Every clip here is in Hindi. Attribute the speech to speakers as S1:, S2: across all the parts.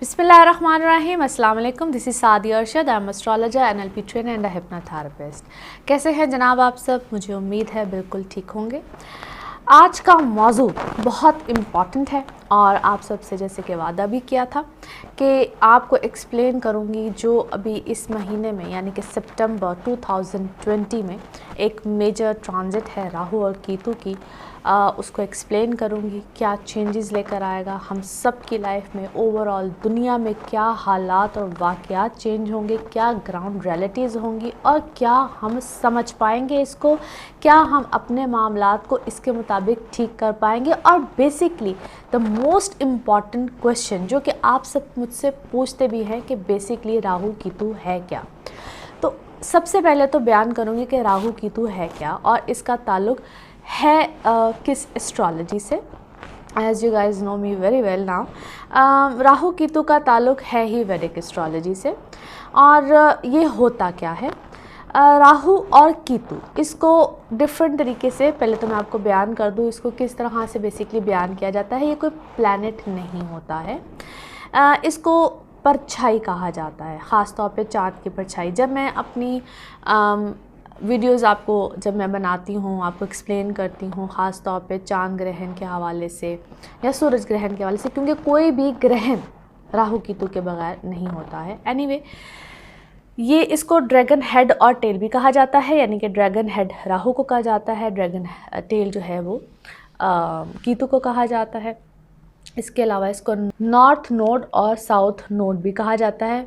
S1: बिस्मिल्लाहिर्रहमानिर्रहीम, अस्सलाम वालेकुम। दिस इज़ सादी Arshad. I am astrologer, NLP trainer and hypnotherapist. कैसे हैं जनाब आप सब? मुझे उम्मीद है बिल्कुल ठीक होंगे। आज का मौजू बहुत इम्पॉर्टेंट है और आप सबसे जैसे कि वादा भी किया था कि आपको एक्सप्लेन करूंगी जो अभी इस महीने में यानी कि सितंबर 2020 में एक मेजर ट्रांजिट है राहु और केतु की। उसको एक्सप्लेन करूंगी क्या चेंजेस लेकर आएगा हम सब की लाइफ में, ओवरऑल दुनिया में क्या हालात और वाक़यात चेंज होंगे, क्या ग्राउंड रियलिटीज़ होंगी और क्या हम समझ पाएंगे इसको, क्या हम अपने मामलात को इसके मुताबिक ठीक कर पाएंगे। और basically the most important question जो कि आप सब मुझसे पूछते भी हैं कि बेसिकली राहु केतु है क्या। तो सबसे पहले तो बयान करूँगी कि राहु केतु है क्या और इसका ताल्लुक़ है किस एस्ट्रोलॉजी से। As you guys know me very well now, Rahu Ketu का ताल्लुक़ है ही वैदिक एस्ट्रोलॉजी से। और ये होता क्या है, राहु और केतु, इसको डिफरेंट तरीके से पहले तो मैं आपको बयान कर दूँ इसको किस तरह से बेसिकली बयान किया जाता है। ये कोई प्लैनेट नहीं होता है, इसको परछाई कहा जाता है, ख़ास तौर पे चाँद की परछाई। जब मैं अपनी वीडियोज़ आपको जब मैं बनाती हूँ, आपको एक्सप्लेन करती हूँ, ख़ास तौर पे चाँद ग्रहण के हवाले से या सूरज ग्रहण के हवाले से, क्योंकि कोई भी ग्रहण राहु केतु के बगैर नहीं होता है। एनीवे, ये इसको ड्रैगन हेड और टेल भी कहा जाता है, यानी कि ड्रैगन हेड राहु को कहा जाता है, ड्रैगन टेल जो है वो केतु को कहा जाता है। इसके अलावा इसको नॉर्थ नोड और साउथ नोड भी कहा जाता है।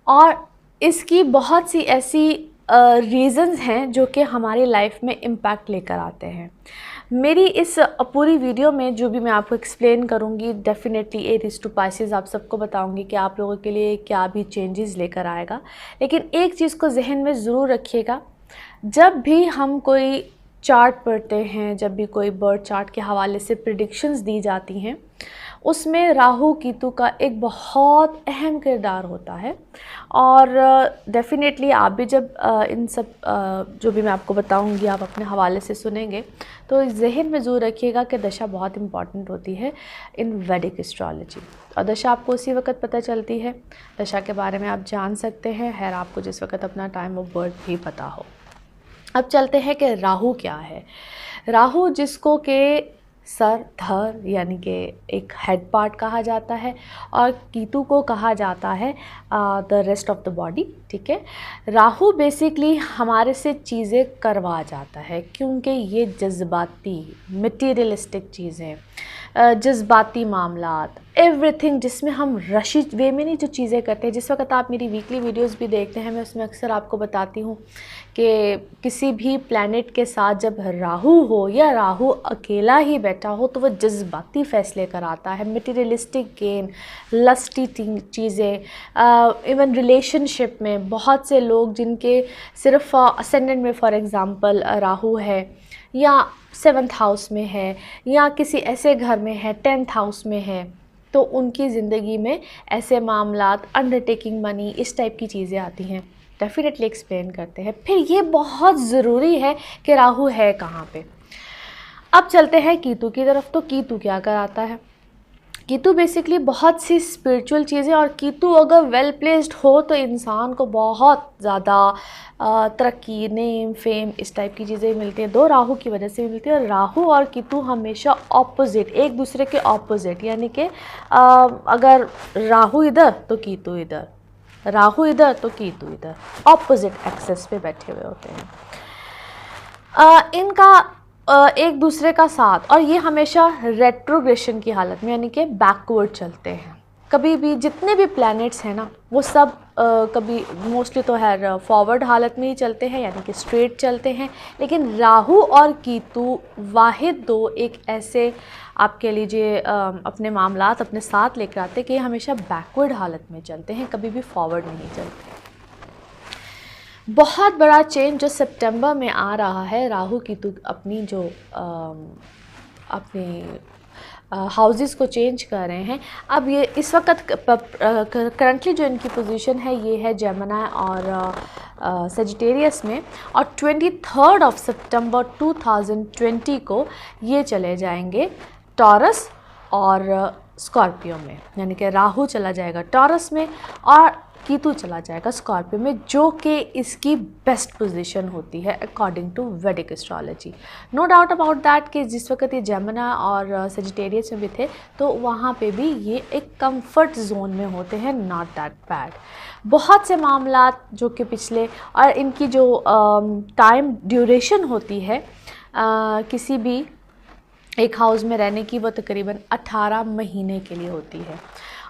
S1: और इसकी बहुत सी ऐसी रीज़न्स हैं जो कि हमारी लाइफ में इम्पैक्ट लेकर आते हैं। मेरी इस पूरी वीडियो में जो भी मैं आपको एक्सप्लेन करूँगी, डेफिनेटली एरीज टू पाइसेस आप सबको बताऊँगी कि आप लोगों के लिए क्या भी चेंजेस लेकर आएगा। लेकिन एक चीज़ को जहन में ज़रूर रखिएगा, जब भी हम कोई चार्ट पढ़ते हैं, जब भी कोई बर्थ चार्ट के हवाले से प्रेडिक्शंस दी जाती हैं, उसमें राहु केतु का एक बहुत अहम किरदार होता है। और डेफ़िनेटली आप भी जब इन सब जो भी मैं आपको बताऊंगी आप अपने हवाले से सुनेंगे तो जहन में ज़रूर रखिएगा कि दशा बहुत इम्पॉर्टेंट होती है इन वैदिक एस्ट्रोलॉजी। और दशा आपको उसी वक्त पता चलती है, दशा के बारे में आप जान सकते हैं खैर आपको जिस वक्त अपना टाइम ऑफ बर्थ भी पता हो। अब चलते हैं कि राहु क्या है। राहु जिसको के सर धर यानी कि एक हेड पार्ट कहा जाता है और केतु को कहा जाता है the rest of the body. ठीक है, राहु बेसिकली हमारे से चीज़ें करवा जाता है क्योंकि ये जज्बाती मटीरियलिस्टिक चीज़ें, जज्बाती मामलात, एवरीथिंग जिसमें हम रशी वे में नहीं जो चीज़ें करते हैं। जिस वक्त आप मेरी वीकली वीडियोस भी देखते हैं मैं उसमें अक्सर आपको बताती हूँ कि किसी भी प्लैनेट के साथ जब राहु हो या राहु अकेला ही बैठा हो तो वह जज्बाती फ़ैसले कराता है, मटीरियलिस्टिक गेन, लस्टी चीज़ें। इवन रिलेशनशिप में बहुत से लोग जिनके सिर्फ असेंडेंट में फॉर एग्ज़ाम्पल राहु है या 7th हाउस में है या किसी ऐसे घर में है 10th हाउस में है, तो उनकी ज़िंदगी में ऐसे मामलात, अंडरटेकिंग मनी, इस टाइप की चीज़ें आती हैं। डेफिनेटली एक्सप्लेन करते हैं। फिर ये बहुत ज़रूरी है कि राहु है कहाँ पे। अब चलते हैं केतु की तरफ। तो केतु क्या कराता है? केतु बेसिकली बहुत सी स्पिरिचुअल चीज़ें, और केतु अगर वेल प्लेस्ड हो तो इंसान को बहुत ज़्यादा तरक्की, नेम, फेम, इस टाइप की चीज़ें मिलती हैं। दो राहु की वजह से मिलती है। और राहु और केतु हमेशा ऑपोजिट, एक दूसरे के ऑपोजिट, यानी कि अगर राहु इधर तो केतु इधर, राहु इधर तो केतु इधर, ऑपोजिट एक्सेस पे बैठे हुए होते हैं। इनका एक दूसरे का साथ, और ये हमेशा रेट्रोग्रेशन की हालत में यानी कि बैकवर्ड चलते हैं। कभी भी जितने भी प्लैनेट्स हैं ना वो सब कभी मोस्टली तो है फॉरवर्ड हालत में ही चलते हैं यानी कि स्ट्रेट चलते हैं। लेकिन राहु और केतु वाहिद दो एक ऐसे आप कह लीजिए अपने मामलात अपने साथ लेकर आते कि ये हमेशा बैकवर्ड हालत में चलते हैं, कभी भी फॉरवर्ड नहीं चलते। बहुत बड़ा चेंज जो सितंबर में आ रहा है, राहु केतु अपनी जो अपने हाउसेस को चेंज कर रहे हैं। अब ये इस वक्त करंटली जो इनकी पोजीशन है ये है जेमिनी और सेजिटेरियस में, और 23 सितंबर 2020 को ये चले जाएंगे टॉरस और स्कॉर्पियो में, यानी कि राहु चला जाएगा टॉरस में और कीतु चला जाएगा स्कॉर्पियो में, जो कि इसकी बेस्ट पोजीशन होती है according to Vedic astrology. No doubt about that कि जिस वक्त ये जेमिनी और सजिटेरियस में भी थे तो वहाँ पे भी ये एक कंफर्ट जोन में होते हैं, नॉट दैट बैड। बहुत से मामलात जो कि पिछले और इनकी जो टाइम ड्यूरेशन होती है किसी भी एक हाउस में रहने की, वो तकरीबन 18 महीने के लिए होती है।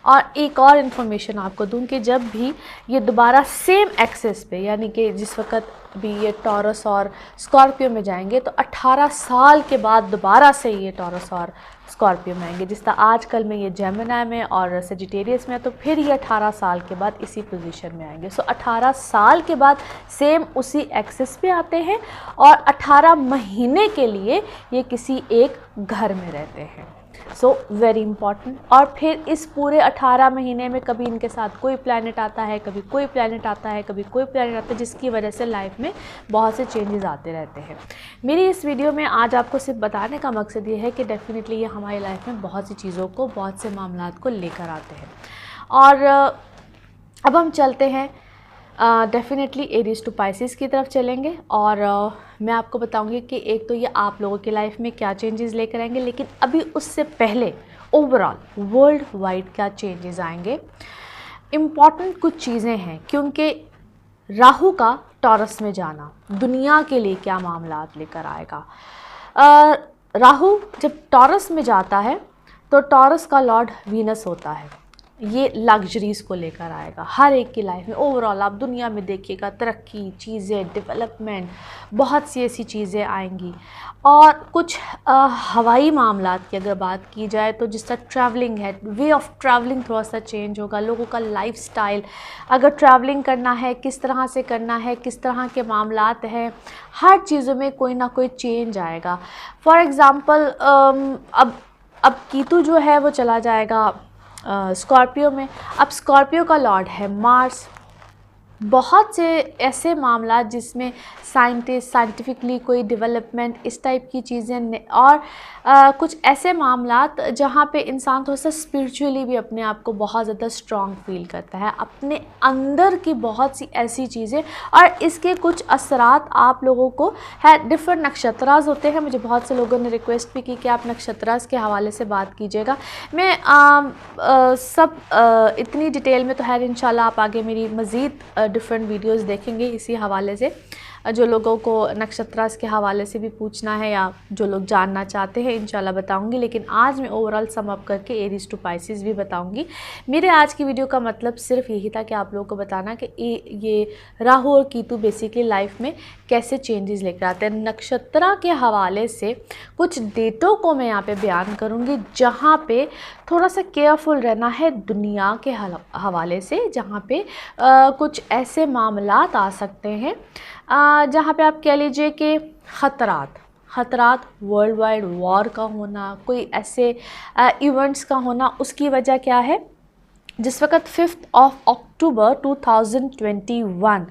S1: और एक और इन्फॉर्मेशन आपको दूं कि जब भी ये दोबारा सेम एक्सेस पे, यानी कि जिस वक्त भी ये टॉरस और स्कॉर्पियो में जाएंगे तो 18 साल के बाद दोबारा से ये टॉरस और स्कॉर्पियो में आएंगे। जिस तरह आजकल में ये जेमिनी में और सजिटेरियस में है, तो फिर ये 18 साल के बाद इसी पोजीशन में आएंगे। सो 18 साल के बाद सेम उसी एक्सेस पे आते हैं और 18 महीने के लिए ये किसी एक घर में रहते हैं। So very important. और फिर इस पूरे 18 महीने में कभी इनके साथ कोई प्लैनेट आता है, कभी कोई प्लैनेट आता है, कभी कोई प्लैनेट आता है, जिसकी वजह से लाइफ में बहुत से चेंजेस आते रहते हैं। मेरी इस वीडियो में आज आपको सिर्फ बताने का मकसद ये है कि डेफिनेटली ये हमारी लाइफ में बहुत सी चीज़ों को, बहुत से मामलात को लेकर आते हैं। और अब हम चलते हैं डेफिनेटली एरीज टू पाइसेस की तरफ चलेंगे और मैं आपको बताऊंगी कि एक तो ये आप लोगों की लाइफ में क्या चेंजेस लेकर आएंगे, लेकिन अभी उससे पहले ओवरऑल वर्ल्ड वाइड क्या चेंजेस आएंगे। इम्पॉर्टेंट कुछ चीज़ें हैं, क्योंकि राहु का टॉरस में जाना दुनिया के लिए क्या मामलात लेकर आएगा। राहु जब टॉरस में जाता है तो टॉरस का लॉर्ड वीनस होता है। ये लग्जरीज़ को लेकर आएगा हर एक की लाइफ में। ओवरऑल आप दुनिया में देखिएगा तरक्की, चीज़ें, डेवलपमेंट, बहुत सी ऐसी चीज़ें आएंगी। और कुछ हवाई मामलात की अगर बात की जाए तो जिस तरह ट्रैवलिंग है, वे ऑफ ट्रैवलिंग थोड़ा सा चेंज होगा। लोगों का लाइफस्टाइल, अगर ट्रैवलिंग करना है किस तरह से करना है, किस तरह के मामलात हैं, हर चीज़ों में कोई ना कोई चेंज आएगा। फॉर एग्ज़ाम्पल अब कीतु जो है वो चला जाएगा स्कॉर्पियो में। अब स्कॉर्पियो का लॉर्ड है मार्स। बहुत से ऐसे मामला जिसमें साइंटिफिकली कोई डेवलपमेंट, इस टाइप की चीज़ें, और कुछ ऐसे मामलात जहाँ पे इंसान थोड़ा सा स्पिरिचुअली भी अपने आप को बहुत ज़्यादा स्ट्रॉन्ग फील करता है, अपने अंदर की बहुत सी ऐसी चीज़ें। और इसके कुछ असरात आप लोगों को है, डिफरेंट नक्षत्रास होते हैं। मुझे बहुत से लोगों ने रिक्वेस्ट भी की कि आप नक्षत्रास के हवाले से बात कीजिएगा। मैं इतनी डिटेल में तो है इंशाल्लाह आप आगे मेरी मज़ीद डिफरेंट वीडियोस देखेंगे इसी हवाले से। जो लोगों को नक्षत्रास के हवाले से भी पूछना है या जो लोग जानना चाहते हैं इंशाल्लाह बताऊंगी, लेकिन आज मैं ओवरऑल सम अप करके एरीज टू पाइसेस भी बताऊंगी। मेरे आज की वीडियो का मतलब सिर्फ यही था कि आप लोगों को बताना कि ये राहु और कीतु बेसिकली लाइफ में कैसे चेंजेस लेकर आते हैं। नक्षत्र के हवाले से कुछ डेटों को मैं यहाँ पे बयान करूँगी जहाँ पे थोड़ा सा केयरफुल रहना है दुनिया के हवाले से, जहाँ पे कुछ ऐसे मामलात आ सकते हैं जहाँ पे आप कह लीजिए कि ख़तरात, वर्ल्ड वाइड वॉर का होना, कोई ऐसे इवेंट्स का होना। उसकी वजह क्या है? जिस वक्त 5 अक्टूबर 2021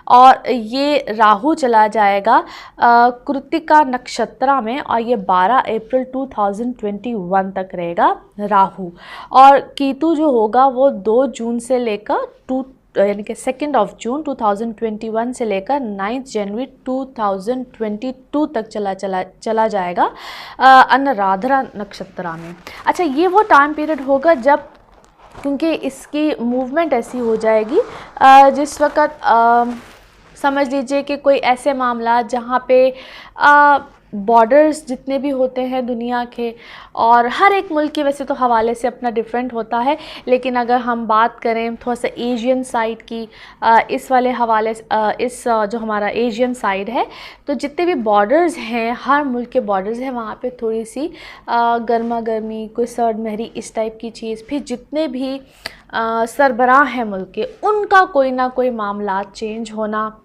S1: और ये राहु चला जाएगा कृत्तिका नक्षत्र में, और ये 12 अप्रैल 2021 तक रहेगा राहु। और कीतु जो होगा वो 2 जून से लेकर यानी कि 2 जून 2021 से लेकर 9 जनवरी 2022 तक चला जाएगा अनुराधा नक्षत्र में। अच्छा, ये वो टाइम पीरियड होगा जब, क्योंकि इसकी मूवमेंट ऐसी हो जाएगी जिस वक्त समझ लीजिए कि कोई ऐसे मामला जहाँ पे बॉर्डर्स जितने भी होते हैं दुनिया के, और हर एक मुल्क के वैसे तो हवाले से अपना डिफरेंट होता है, लेकिन अगर हम बात करें थोड़ा सा एशियन साइड की, इस वाले हवाले इस जो हमारा एशियन साइड है, तो जितने भी बॉर्डर्स हैं, हर मुल्क के बॉर्डर्स हैं, वहाँ पे थोड़ी सी गर्मा गर्मी, कोई सर्द महरी, इस टाइप की चीज़। फिर जितने भी सरबराह हैं मुल्क के, उनका कोई ना कोई मामला चेंज होना,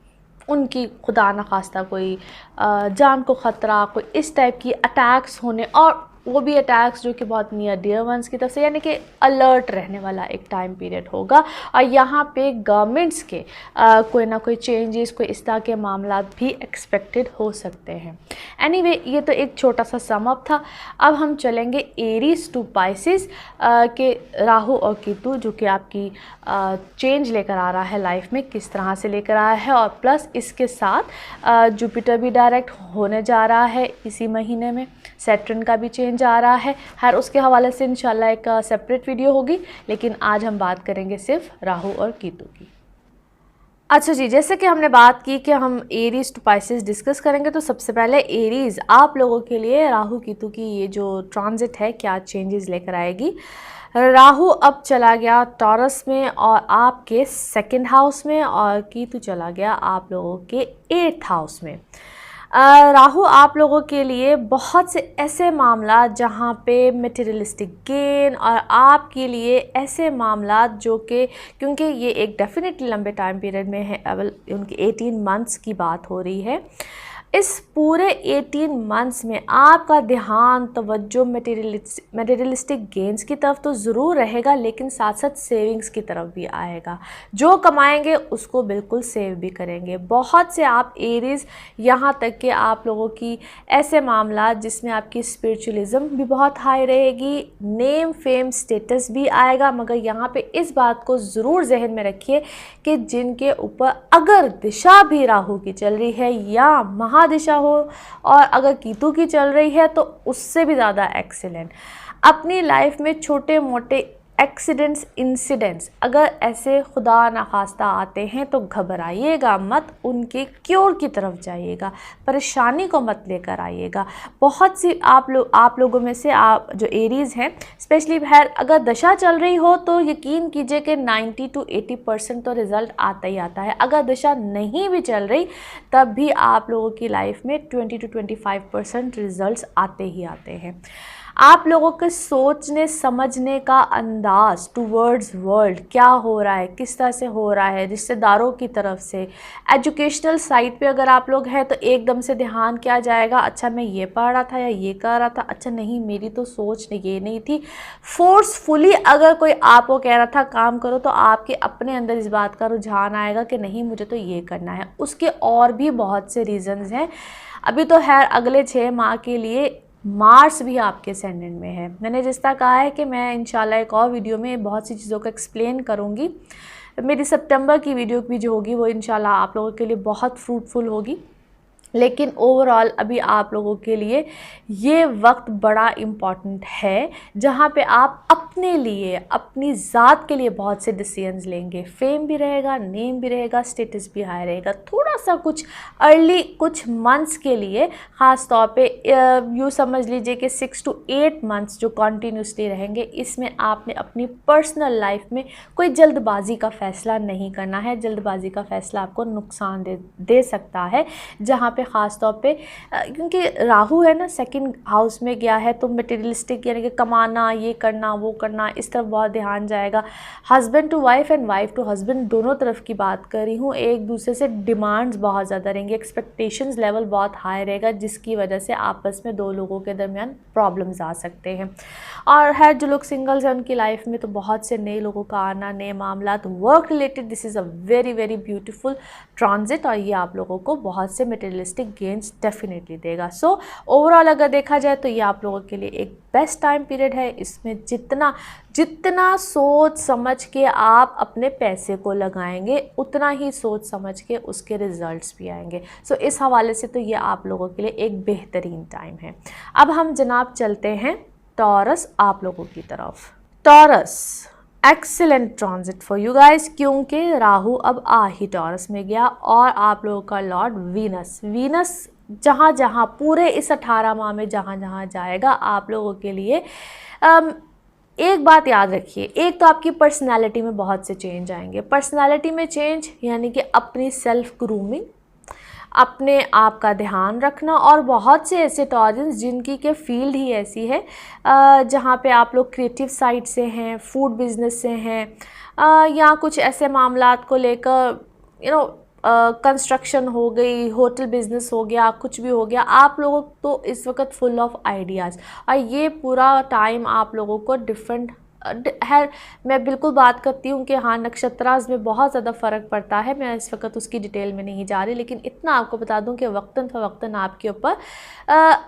S1: उनकी खुदा न खास्ता कोई जान को ख़तरा, कोई इस टाइप की अटैक्स होने, और वो भी अटैक्स जो कि बहुत नियर डियर वंस की तरफ से, यानी कि अलर्ट रहने वाला एक टाइम पीरियड होगा। और यहाँ पे गवर्नमेंट्स के कोई ना कोई चेंजेस, कोई इस तरह के मामला भी एक्सपेक्टेड हो सकते हैं। एनीवे, ये तो एक छोटा सा सम अप था। अब हम चलेंगे एरीज टू पाइसेस के राहु और केतु, जो कि आपकी चेंज लेकर आ रहा है लाइफ में, किस तरह से लेकर आया है। और प्लस इसके साथ जुपिटर भी डायरेक्ट होने जा रहा है इसी महीने में, सैटर्न का भी चेंज आ रहा है। हर उसके हवाले से इंशाल्लाह एक सेपरेट वीडियो होगी, लेकिन आज हम बात करेंगे सिर्फ राहु और केतु की। अच्छा जी, जैसे कि हमने बात की कि हम एरीज टू पाइसेस डिस्कस करेंगे, तो सबसे पहले एरीज आप लोगों के लिए राहु केतु की ये जो ट्रांजिट है क्या चेंजेस लेकर आएगी। राहु अब चला गया टॉरस में और आपके सेकंड हाउस में, और केतु चला गया आप लोगों के 8th हाउस में। राहु आप लोगों के लिए बहुत से ऐसे मामला जहाँ पे मटेरियलिस्टिक गेन, और आपके लिए ऐसे मामला जो कि, क्योंकि ये एक डेफिनेटली लंबे टाइम पीरियड में है, उनकी 18 मंथ्स की बात हो रही है, इस पूरे 18 मंथ्स में आपका ध्यान तवज्जो मटेरियलिस्टिक गेंस की तरफ तो ज़रूर रहेगा, लेकिन साथ साथ सेविंग्स की तरफ भी आएगा। जो कमाएंगे उसको बिल्कुल सेव भी करेंगे। बहुत से आप एरीज, यहाँ तक कि आप लोगों की ऐसे मामला जिसमें आपकी स्पिरिचुअलिज्म भी बहुत हाई रहेगी, नेम फेम स्टेटस भी आएगा। मगर यहाँ पे इस बात को ज़रूर जहन में रखिए कि जिनके ऊपर अगर दिशा भी राहु की चल रही है या दिशा हो, और अगर केतु की चल रही है तो उससे भी ज़्यादा एक्सीलेंट, अपनी लाइफ में छोटे मोटे एक्सीडेंट्स, इंसिडेंट्स अगर ऐसे खुदा न खास्ता आते हैं तो घबराइएगा मत, उनके क्योर की तरफ जाइएगा, परेशानी को मत लेकर आइएगा। बहुत सी आप लोगों में से आप जो एरीज़ हैं स्पेशली, खैर अगर दशा चल रही हो तो यकीन कीजिए कि 90 to 80% तो रिज़ल्ट आता ही आता है। अगर दशा नहीं भी चल रही तब भी आप लोगों की लाइफ में 20 to 25% रिज़ल्ट आते ही आते हैं। आप लोगों के सोचने समझने का अंदाज टूवर्ड्स वर्ल्ड, क्या हो रहा है, किस तरह से हो रहा है, रिश्तेदारों की तरफ से, एजुकेशनल साइड पे अगर आप लोग हैं तो एकदम से ध्यान क्या जाएगा, अच्छा मैं ये पढ़ रहा था या ये कर रहा था, अच्छा नहीं मेरी तो सोच ये नहीं थी। फोर्सफुली अगर कोई आपको कह रहा था काम करो, तो आपके अपने अंदर इस बात का रुझान आएगा कि नहीं मुझे तो ये करना है। उसके और भी बहुत से रीज़न्स हैं। अभी तो खैर अगले 6 माह के लिए मार्स भी आपके असेंडेंट में है। मैंने जिस तरह कहा है कि मैं इंशाल्लाह एक और वीडियो में बहुत सी चीज़ों को एक्सप्लेन करूँगी। मेरी सितंबर की वीडियो भी जो होगी वो इंशाल्लाह आप लोगों के लिए बहुत फ्रूटफुल होगी। लेकिन ओवरऑल अभी आप लोगों के लिए ये वक्त बड़ा इम्पॉर्टेंट है जहाँ पे आप अपने लिए, अपनी ज़ात के लिए बहुत से डिसीजंस लेंगे। फेम भी रहेगा, नेम भी रहेगा, स्टेटस भी हाई रहेगा। थोड़ा सा कुछ अर्ली कुछ मंथ्स के लिए, ख़ास तौर पे यूँ समझ लीजिए कि 6 to 8 मंथ्स जो कॉन्टीन्यूसली रहेंगे, इसमें आपने अपनी पर्सनल लाइफ में कोई जल्दबाजी का फ़ैसला नहीं करना है। जल्दबाजी का फ़ैसला आपको नुकसान दे सकता है। जहाँ पे ख़ास तौर पे क्योंकि राहु है ना, सेकंड हाउस में गया है, तो मटेरियलिस्टिक यानी कि कमाना, ये करना, वो करना, इस तरफ बहुत ध्यान जाएगा। Husband to wife and wife to husband, दोनों तरफ की बात कर रही हूँ। एक दूसरे से डिमांड्स बहुत ज़्यादा रहेंगी, एक्सपेक्टेशंस लेवल बहुत हाई रहेगा, जिसकी वजह से आपस में दो लोगों के दरमियान प्रॉब्लम्स आ सकते हैं। और है जो लोग सिंगल्स हैं उनकी लाइफ में तो बहुत से नए लोगों का आना, नए मामला, work related, this is a very very beautiful transit, और ये आप लोगों को बहुत से मटेरियलिस्टिक गेन्स डेफिनेटली देगा। सो ओवरऑल अगर देखा जाए तो ये आप लोगों के लिए एक बेस्ट टाइम पीरियड है। इसमें जितना सोच समझ के आप अपने पैसे को लगाएंगे, उतना ही सोच समझ के उसके रिजल्ट्स भी आएंगे। सो इस हवाले से तो ये आप लोगों के लिए एक बेहतरीन टाइम है। अब हम जनाब चलते हैं टॉरस आप लोगों की तरफ। Taurus excellent transit for you guys, क्योंकि राहु अब आ ही टॉरस में गया, और आप लोगों का लॉर्ड वीनस जहाँ जहाँ पूरे इस 18 माह में जहाँ जहाँ जाएगा आप लोगों के लिए एक बात याद रखिए। एक तो आपकी पर्सनालिटी में बहुत से चेंज आएंगे। पर्सनालिटी में चेंज यानी कि अपनी सेल्फ ग्रूमिंग, अपने आप का ध्यान रखना, और बहुत से ऐसे टॉरेंस जिनकी के फील्ड ही ऐसी है जहाँ पे आप लोग क्रिएटिव साइड से हैं, फूड बिजनेस से हैं, या कुछ ऐसे मामलात को लेकर कंस्ट्रक्शन हो गई, होटल बिजनेस हो गया, कुछ भी हो गया, आप लोगों तो इस वक्त फुल ऑफ आइडियाज़, और ये पूरा टाइम आप लोगों को डिफरेंट है। मैं बिल्कुल बात करती हूँ कि हाँ, नक्षत्राज में बहुत ज़्यादा फ़र्क पड़ता है, मैं इस वक्त उसकी डिटेल में नहीं जा रही, लेकिन इतना आपको बता दूँ कि वक्तन फ़वक्तन आपके ऊपर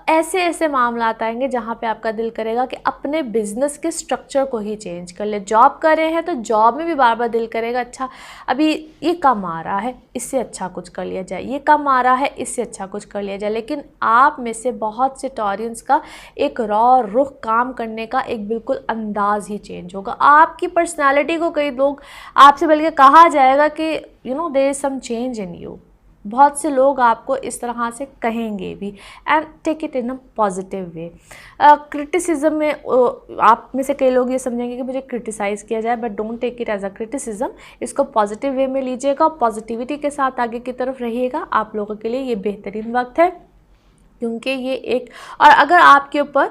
S1: ऐसे ऐसे मामला आएंगे जहाँ पे आपका दिल करेगा कि अपने बिज़नेस के स्ट्रक्चर को ही चेंज कर ले। जॉब कर रहे हैं तो जॉब में भी बार बार दिल करेगा, अच्छा अभी ये कम आ रहा है, इससे अच्छा कुछ कर लिया जाए, ये कम आ रहा है, इससे अच्छा कुछ कर लिया जाए। लेकिन आप में से बहुत से टॉरियंस का एक रॉ रुख काम करने का एक बिल्कुल अंदाज़ ही चेंज होगा। आपकी पर्सनालिटी को कई लोग आपसे बल्कि कहा जाएगा कि there is some change in you. बहुत से लोग आपको इस तरह से कहेंगे भी, and take it in a positive way. Criticism में आप में से कई लोग ये समझेंगे कि मुझे क्रिटिसाइज़ किया जाए, but don't take it as a criticism. इसको पॉजिटिव वे में लीजिएगा, पॉजिटिविटी के साथ आगे की तरफ रहिएगा। आप लोगों के लिए ये बेहतरीन वक्त है, क्योंकि ये एक, और अगर आपके ऊपर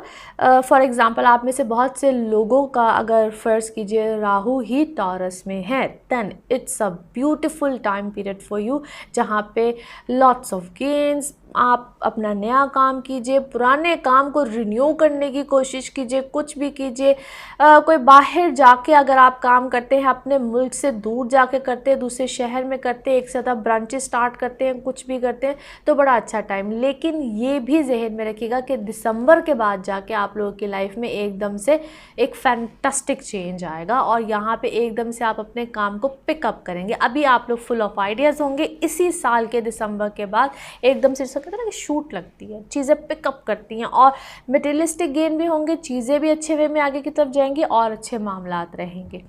S1: फॉर एग्ज़ाम्पल आप में से बहुत से लोगों का अगर फ़र्ज़ कीजिए राहु ही टॉरस में है, then it's a beautiful time period for you, जहाँ पे लॉट्स ऑफ गेन्स, आप अपना नया काम कीजिए, पुराने काम को रिन्यू करने की कोशिश कीजिए, कुछ भी कीजिए। कोई बाहर जाके अगर आप काम करते हैं, अपने मुल्क से दूर जाके करते हैं, दूसरे शहर में करते हैं, एक साथ आप ब्रांचेस स्टार्ट करते हैं, कुछ भी करते हैं, तो बड़ा अच्छा टाइम। लेकिन ये भी जहन में रखिएगा कि दिसंबर के बाद जाके आप लोगों की लाइफ में एकदम से एक फैंटास्टिक चेंज आएगा, और यहाँ पे एकदम से आप अपने काम को पिकअप करेंगे। अभी आप लोग फुल ऑफ आइडियाज़ होंगे, इसी साल के दिसंबर के बाद एकदम से कहते हैं ना कि शूट लगती है, चीज़ें पिकअप करती हैं, और मटेरियलिस्टिक गेन भी होंगे, चीज़ें भी अच्छे वे में आगे की तरफ जाएंगी, और अच्छे मामलात रहेंगे।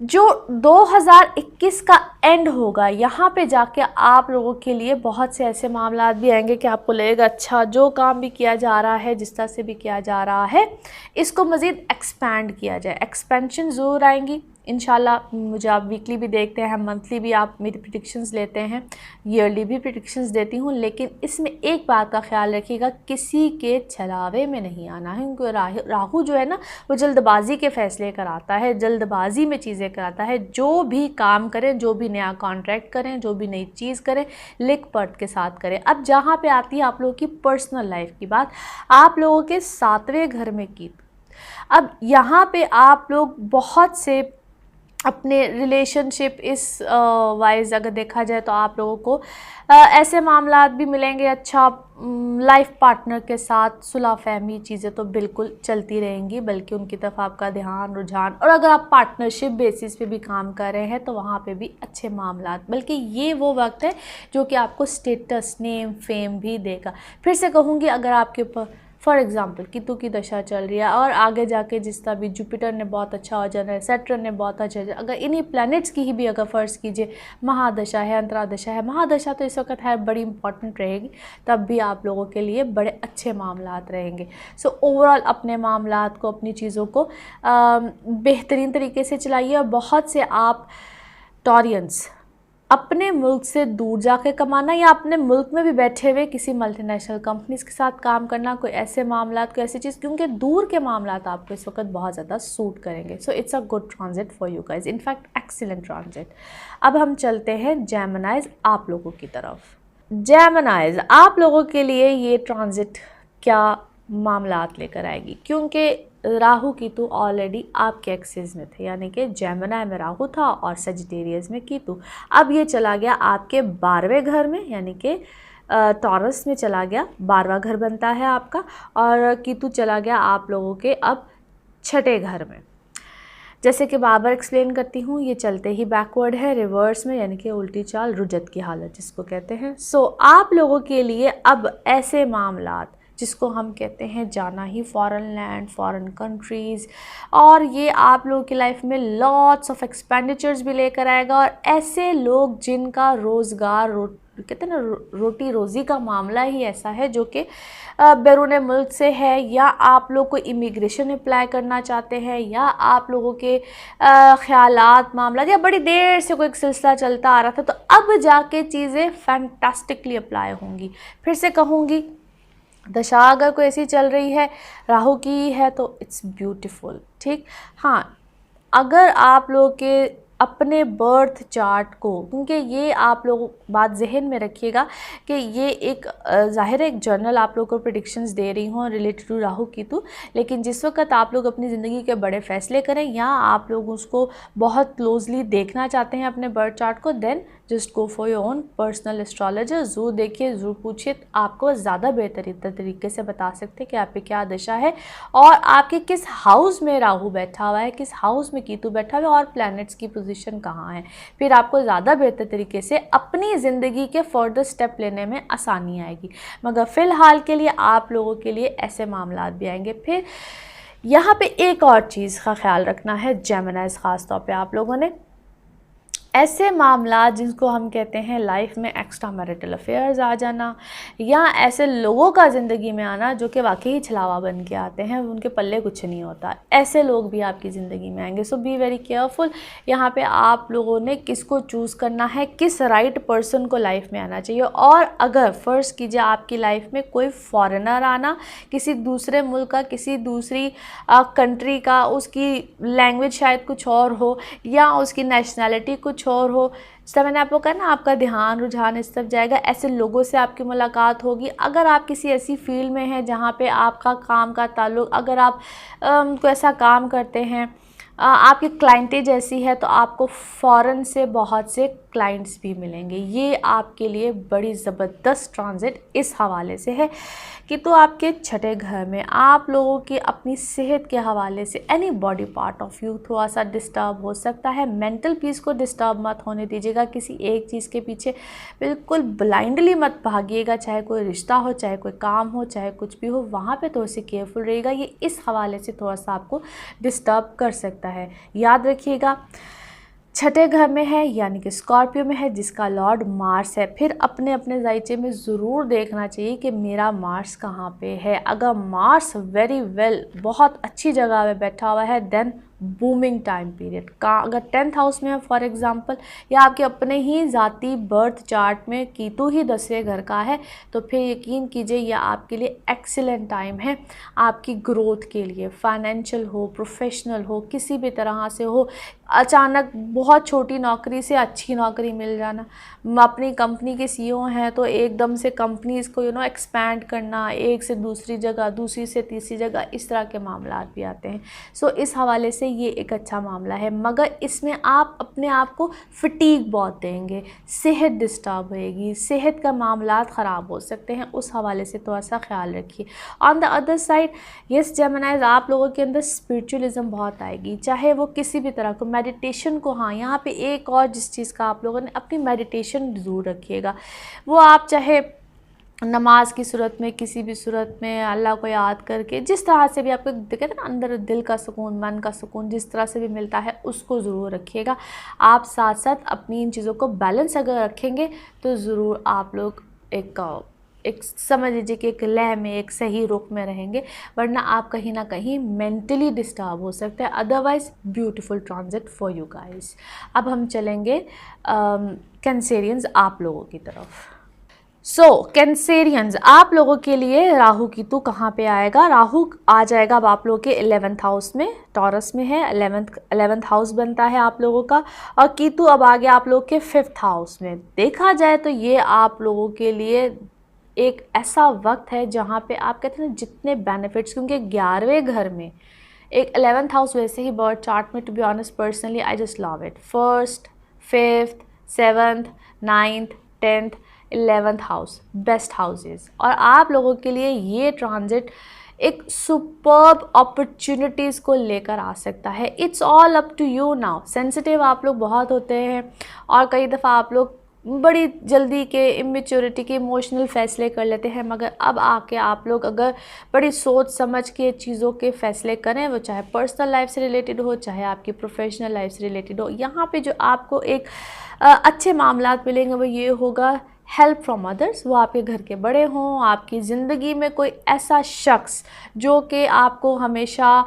S1: जो 2021 का एंड होगा, यहाँ पे जाके आप लोगों के लिए बहुत से ऐसे मामलात भी आएंगे कि आपको लगेगा अच्छा जो काम भी किया जा रहा है, जिस तरह से भी किया जा रहा है, इसको मज़ीद एक्सपैंड किया जाए। एक्सपेंशन ज़रूर आएंगी इंशाल्लाह। मुझे आप वीकली भी देखते हैं, मंथली भी आप मेरी प्रेडिक्शंस लेते हैं, ईयरली भी प्रेडिक्शंस देती हूँ, लेकिन इसमें एक बात का ख्याल रखिएगा, किसी के छलावे में नहीं आना है, क्योंकि राहु जो है ना, वो जल्दबाजी के फ़ैसले कराता है, जल्दबाजी में चीज़ें कराता है। जो भी काम करें, जो भी नया कॉन्ट्रैक्ट करें, जो भी नई चीज़ करें, लिख पढ़ के साथ करें। अब जहाँ पे आती है आप लोगों की पर्सनल लाइफ की बात, आप लोगों के 7वें घर में की, अब यहाँ पे आप लोग बहुत से अपने रिलेशनशिप इस वाइज अगर देखा जाए तो आप लोगों को ऐसे मामलात भी मिलेंगे। अच्छा, लाइफ पार्टनर के साथ सुलह फहमी चीज़ें तो बिल्कुल चलती रहेंगी, बल्कि उनकी तरफ आपका ध्यान, रुझान, और अगर आप पार्टनरशिप बेसिस पे भी काम कर रहे हैं तो वहाँ पे भी अच्छे मामलात, बल्कि ये वो वक्त है जो कि आपको स्टेटस, नेम, फेम भी देगा। फिर से कहूँगी, अगर आपके ऊपर फॉर एग्ज़ाम्पल केतु की दशा चल रही है, और आगे जाके जिस तरह भी जुपिटर ने बहुत अच्छा हो जाना है, सैटर्न ने बहुत अच्छा हो जाना, अगर इन्हीं प्लैनेट्स की ही भी अगर फ़र्ज़ कीजिए महादशा है, अंतरादशा है, महादशा तो इस वक्त है बड़ी इंपॉर्टेंट रहेगी, तब भी आप लोगों के लिए बड़े अच्छे मामलात रहेंगे। सो ओवरऑल अपने मामलात को, अपनी चीज़ों को बेहतरीन तरीके से चलाइए। और बहुत से आप टॉरियंस अपने मुल्क से दूर जाके कमाना, या अपने मुल्क में भी बैठे हुए किसी मल्टीनेशनल कंपनीज के साथ काम करना, कोई ऐसे मामलात, कोई ऐसी चीज़, क्योंकि दूर के मामलात आपको इस वक्त बहुत ज़्यादा सूट करेंगे। सो it's a good transit for you guys, in fact excellent transit. अब हम चलते हैं जेमिनाइज आप लोगों की तरफ। जेमिनाइज आप लोगों के लिए ये ट्रांजिट क्या मामलात लेकर आएगी, क्योंकि राहु केतु ऑलरेडी आपके एक्सिस में थे, यानी कि जेमिनाई में राहु था और सजिटेरियस में केतु। अब ये चला गया आपके 12वें घर में, यानी कि टॉरस में चला गया, 12वां घर बनता है आपका, और केतु चला गया आप लोगों के अब 6ठे घर में। जैसे कि बार बार एक्सप्लेन करती हूँ, ये चलते ही बैकवर्ड है, रिवर्स में, यानी कि उल्टी चाल, रुजत की हालत जिसको कहते हैं। सो आप लोगों के लिए अब ऐसे मामलात जिसको हम कहते हैं जाना ही फॉरेन लैंड, फॉरेन कंट्रीज़, और ये आप लोगों की लाइफ में लॉट्स ऑफ एक्सपेंडिचर्स भी लेकर आएगा। और ऐसे लोग जिनका रोज़गार, कहते हैं ना, रोटी रोज़ी का मामला ही ऐसा है जो कि बैरून मुल्क से है, या आप लोग को इमिग्रेशन अप्लाई करना चाहते हैं, या आप लोगों के ख़यालात, मामला, या बड़ी देर से कोई एक सिलसिला चलता आ रहा था, तो अब जाके चीज़ें फैंटास्टिकली अप्लाई होंगी। फिर से कहूँगी, दशा अगर कोई ऐसी चल रही है राहु की है तो इट्स ब्यूटीफुल, ठीक। हाँ, अगर आप लोग के अपने बर्थ चार्ट को, क्योंकि ये आप लोग बात जहन में रखिएगा कि ये एक ज़ाहिर है एक जर्नल आप लोग को प्रेडिक्शंस दे रही हूँ रिलेटेड टू राहु केतु, लेकिन जिस वक्त आप लोग अपनी ज़िंदगी के बड़े फैसले करें या आप लोग उसको बहुत क्लोजली देखना चाहते हैं अपने बर्थ चार्ट को, then just go for your own personal astrologer. ज़रूर देखिए, ज़रूर पूछिए, आपको ज़्यादा बेहतरीन तरीके से बता सकते हैं कि आप पे क्या दशा है और आपके किस हाउस में राहु बैठा हुआ है, किस हाउस में केतु बैठा हुआ है और प्लैनेट्स की पोजीशन कहाँ है। फिर आपको ज़्यादा बेहतर तरीके से अपनी ज़िंदगी के फर्दर स्टेप लेने में आसानी आएगी। मगर फ़िलहाल के लिए आप लोगों के लिए ऐसे मामलात भी आएंगे। फिर यहाँ पे एक और चीज़ का ख्याल रखना है जेमिनीज़, ख़ास तौर पे आप लोगों ने ऐसे मामला जिनको हम कहते हैं लाइफ में एक्स्ट्रा मैरिटल अफेयर्स आ जाना या ऐसे लोगों का ज़िंदगी में आना जो कि वाकई छलावा बन के आते हैं, उनके पल्ले कुछ नहीं होता, ऐसे लोग भी आपकी ज़िंदगी में आएंगे। सो बी वेरी केयरफुल। यहाँ पे आप लोगों ने किसको चूज़ करना है, किस राइट पर्सन को लाइफ में आना चाहिए। और अगर फ़र्ज़ कीजिए आपकी लाइफ में कोई फॉरेनर आना, किसी दूसरे मुल्क का, किसी दूसरी कंट्री का, उसकी लैंग्वेज शायद कुछ और हो या उसकी नेशनैलिटी कुछ और हो, जैसा मैंने आपको कहा ना, आपका ध्यान रुझान इस तरफ जाएगा, ऐसे लोगों से आपकी मुलाकात होगी। अगर आप किसी ऐसी फील्ड में हैं जहाँ पे आपका काम का ताल्लुक़, अगर आप कोई ऐसा काम करते हैं, आपकी क्लाइंटेज ऐसी है, तो आपको फ़ॉरेन से बहुत से क्लाइंट्स भी मिलेंगे। ये आपके लिए बड़ी ज़बरदस्त ट्रांजिट इस हवाले से है कि तो आपके छठे घर में आप लोगों की अपनी सेहत के हवाले से any body part of you थोड़ा सा डिस्टर्ब हो सकता है। मेंटल पीस को डिस्टर्ब मत होने दीजिएगा, किसी एक चीज़ के पीछे बिल्कुल ब्लाइंडली मत भागिएगा, चाहे कोई रिश्ता हो, चाहे कोई काम हो, चाहे कुछ भी हो, वहाँ पे थोड़ी सी केयरफुल रहिएगा। ये इस हवाले से थोड़ा सा आपको डिस्टर्ब कर सकता है। याद रखिएगा, छठे घर में है यानी कि स्कॉर्पियो में है, जिसका लॉर्ड मार्स है। फिर अपने अपने जायचे में ज़रूर देखना चाहिए कि मेरा मार्स कहाँ पे है। अगर मार्स वेरी वेल बहुत अच्छी जगह पे बैठा हुआ है, देन बूमिंग टाइम पीरियड का। अगर 10th हाउस में है फॉर एग्ज़ाम्पल, या आपके अपने ही ज़ाती बर्थ चार्ट में केतु ही 10वें घर का है, तो फिर यकीन कीजिए यह आपके लिए एक्सीलेंट टाइम है आपकी ग्रोथ के लिए। फाइनेंशियल हो, प्रोफेशनल हो, किसी भी तरह से हो, अचानक बहुत छोटी नौकरी से अच्छी नौकरी मिल जाना, अपनी कंपनी के सीईओ हैं तो एकदम से कंपनीज़ को एक्सपैंड करना, एक से दूसरी जगह, दूसरी से तीसरी जगह, इस तरह के मामला भी आते हैं। सो इस हवाले से ये एक अच्छा मामला है, मगर इसमें आप अपने आप को फटीग बहुत देंगे, सेहत डिस्टर्ब होएगी, सेहत का मामला ख़राब हो सकते हैं, उस हवाले से थोड़ा सा ख्याल रखिए। On the other side yes Geminis, आप लोगों के अंदर स्पिरिचुअलिज्म बहुत आएगी, चाहे वो किसी भी तरह को, मेडिटेशन को, हाँ यहाँ पे एक और जिस चीज़ का आप लोगों ने अपनी मेडिटेशन ज़रूर रखिएगा, वो आप चाहे नमाज की सूरत में, किसी भी सूरत में अल्लाह को याद करके, जिस तरह से भी आपको कहते हैं ना अंदर दिल का सुकून, मन का सुकून जिस तरह से भी मिलता है, उसको ज़रूर रखिएगा। आप साथ साथ अपनी इन चीज़ों को बैलेंस अगर रखेंगे तो ज़रूर आप लोग एक समझ लीजिए कि एक लय में, एक सही रुख में रहेंगे, वरना आप कहीं ना कहीं मेंटली डिस्टर्ब हो सकते हैं। Otherwise beautiful transit for you guys. अब हम चलेंगे कैंसेरियंस आप लोगों की तरफ। सो कैंसेरियंस आप लोगों के लिए राहु केतु कहाँ पे आएगा? राहु आ जाएगा अब आप लोगों के 11th हाउस में, टॉरस में है, 11th हाउस बनता है आप लोगों का, और केतु अब आ गया आप लोगों के 5th हाउस में। देखा जाए तो ये आप लोगों के लिए एक ऐसा वक्त है जहाँ पे आप कहते हैं जितने बेनिफिट्स, क्योंकि 11वें घर में एक 11th हाउस वैसे ही बर्थ चार्ट में, to be honest personally I just love it. 1st, 5th, 7th, 9th, 10th, 11th house best houses, और आप लोगों के लिए ये ट्रांजिट एक सुपर्ब अपॉर्चुनिटीज़ को लेकर आ सकता है। It's all up to you now. Sensitive आप लोग बहुत होते हैं और कई दफ़ा आप लोग बड़ी जल्दी के इमेच्योरिटी के इमोशनल फ़ैसले कर लेते हैं, मगर अब आके आप लोग अगर बड़ी सोच समझ के चीज़ों के फ़ैसले करें, वो चाहे पर्सनल लाइफ से रिलेटेड हो, चाहे आपकी प्रोफेशनल लाइफ से रिलेटेड हो, यहाँ पे जो आपको एक अच्छे मामलात मिलेंगे वो ये होगा हेल्प फ्रॉम अदर्स, वो आपके घर के बड़े हों, आपकी ज़िंदगी में कोई ऐसा शख्स जो कि आपको हमेशा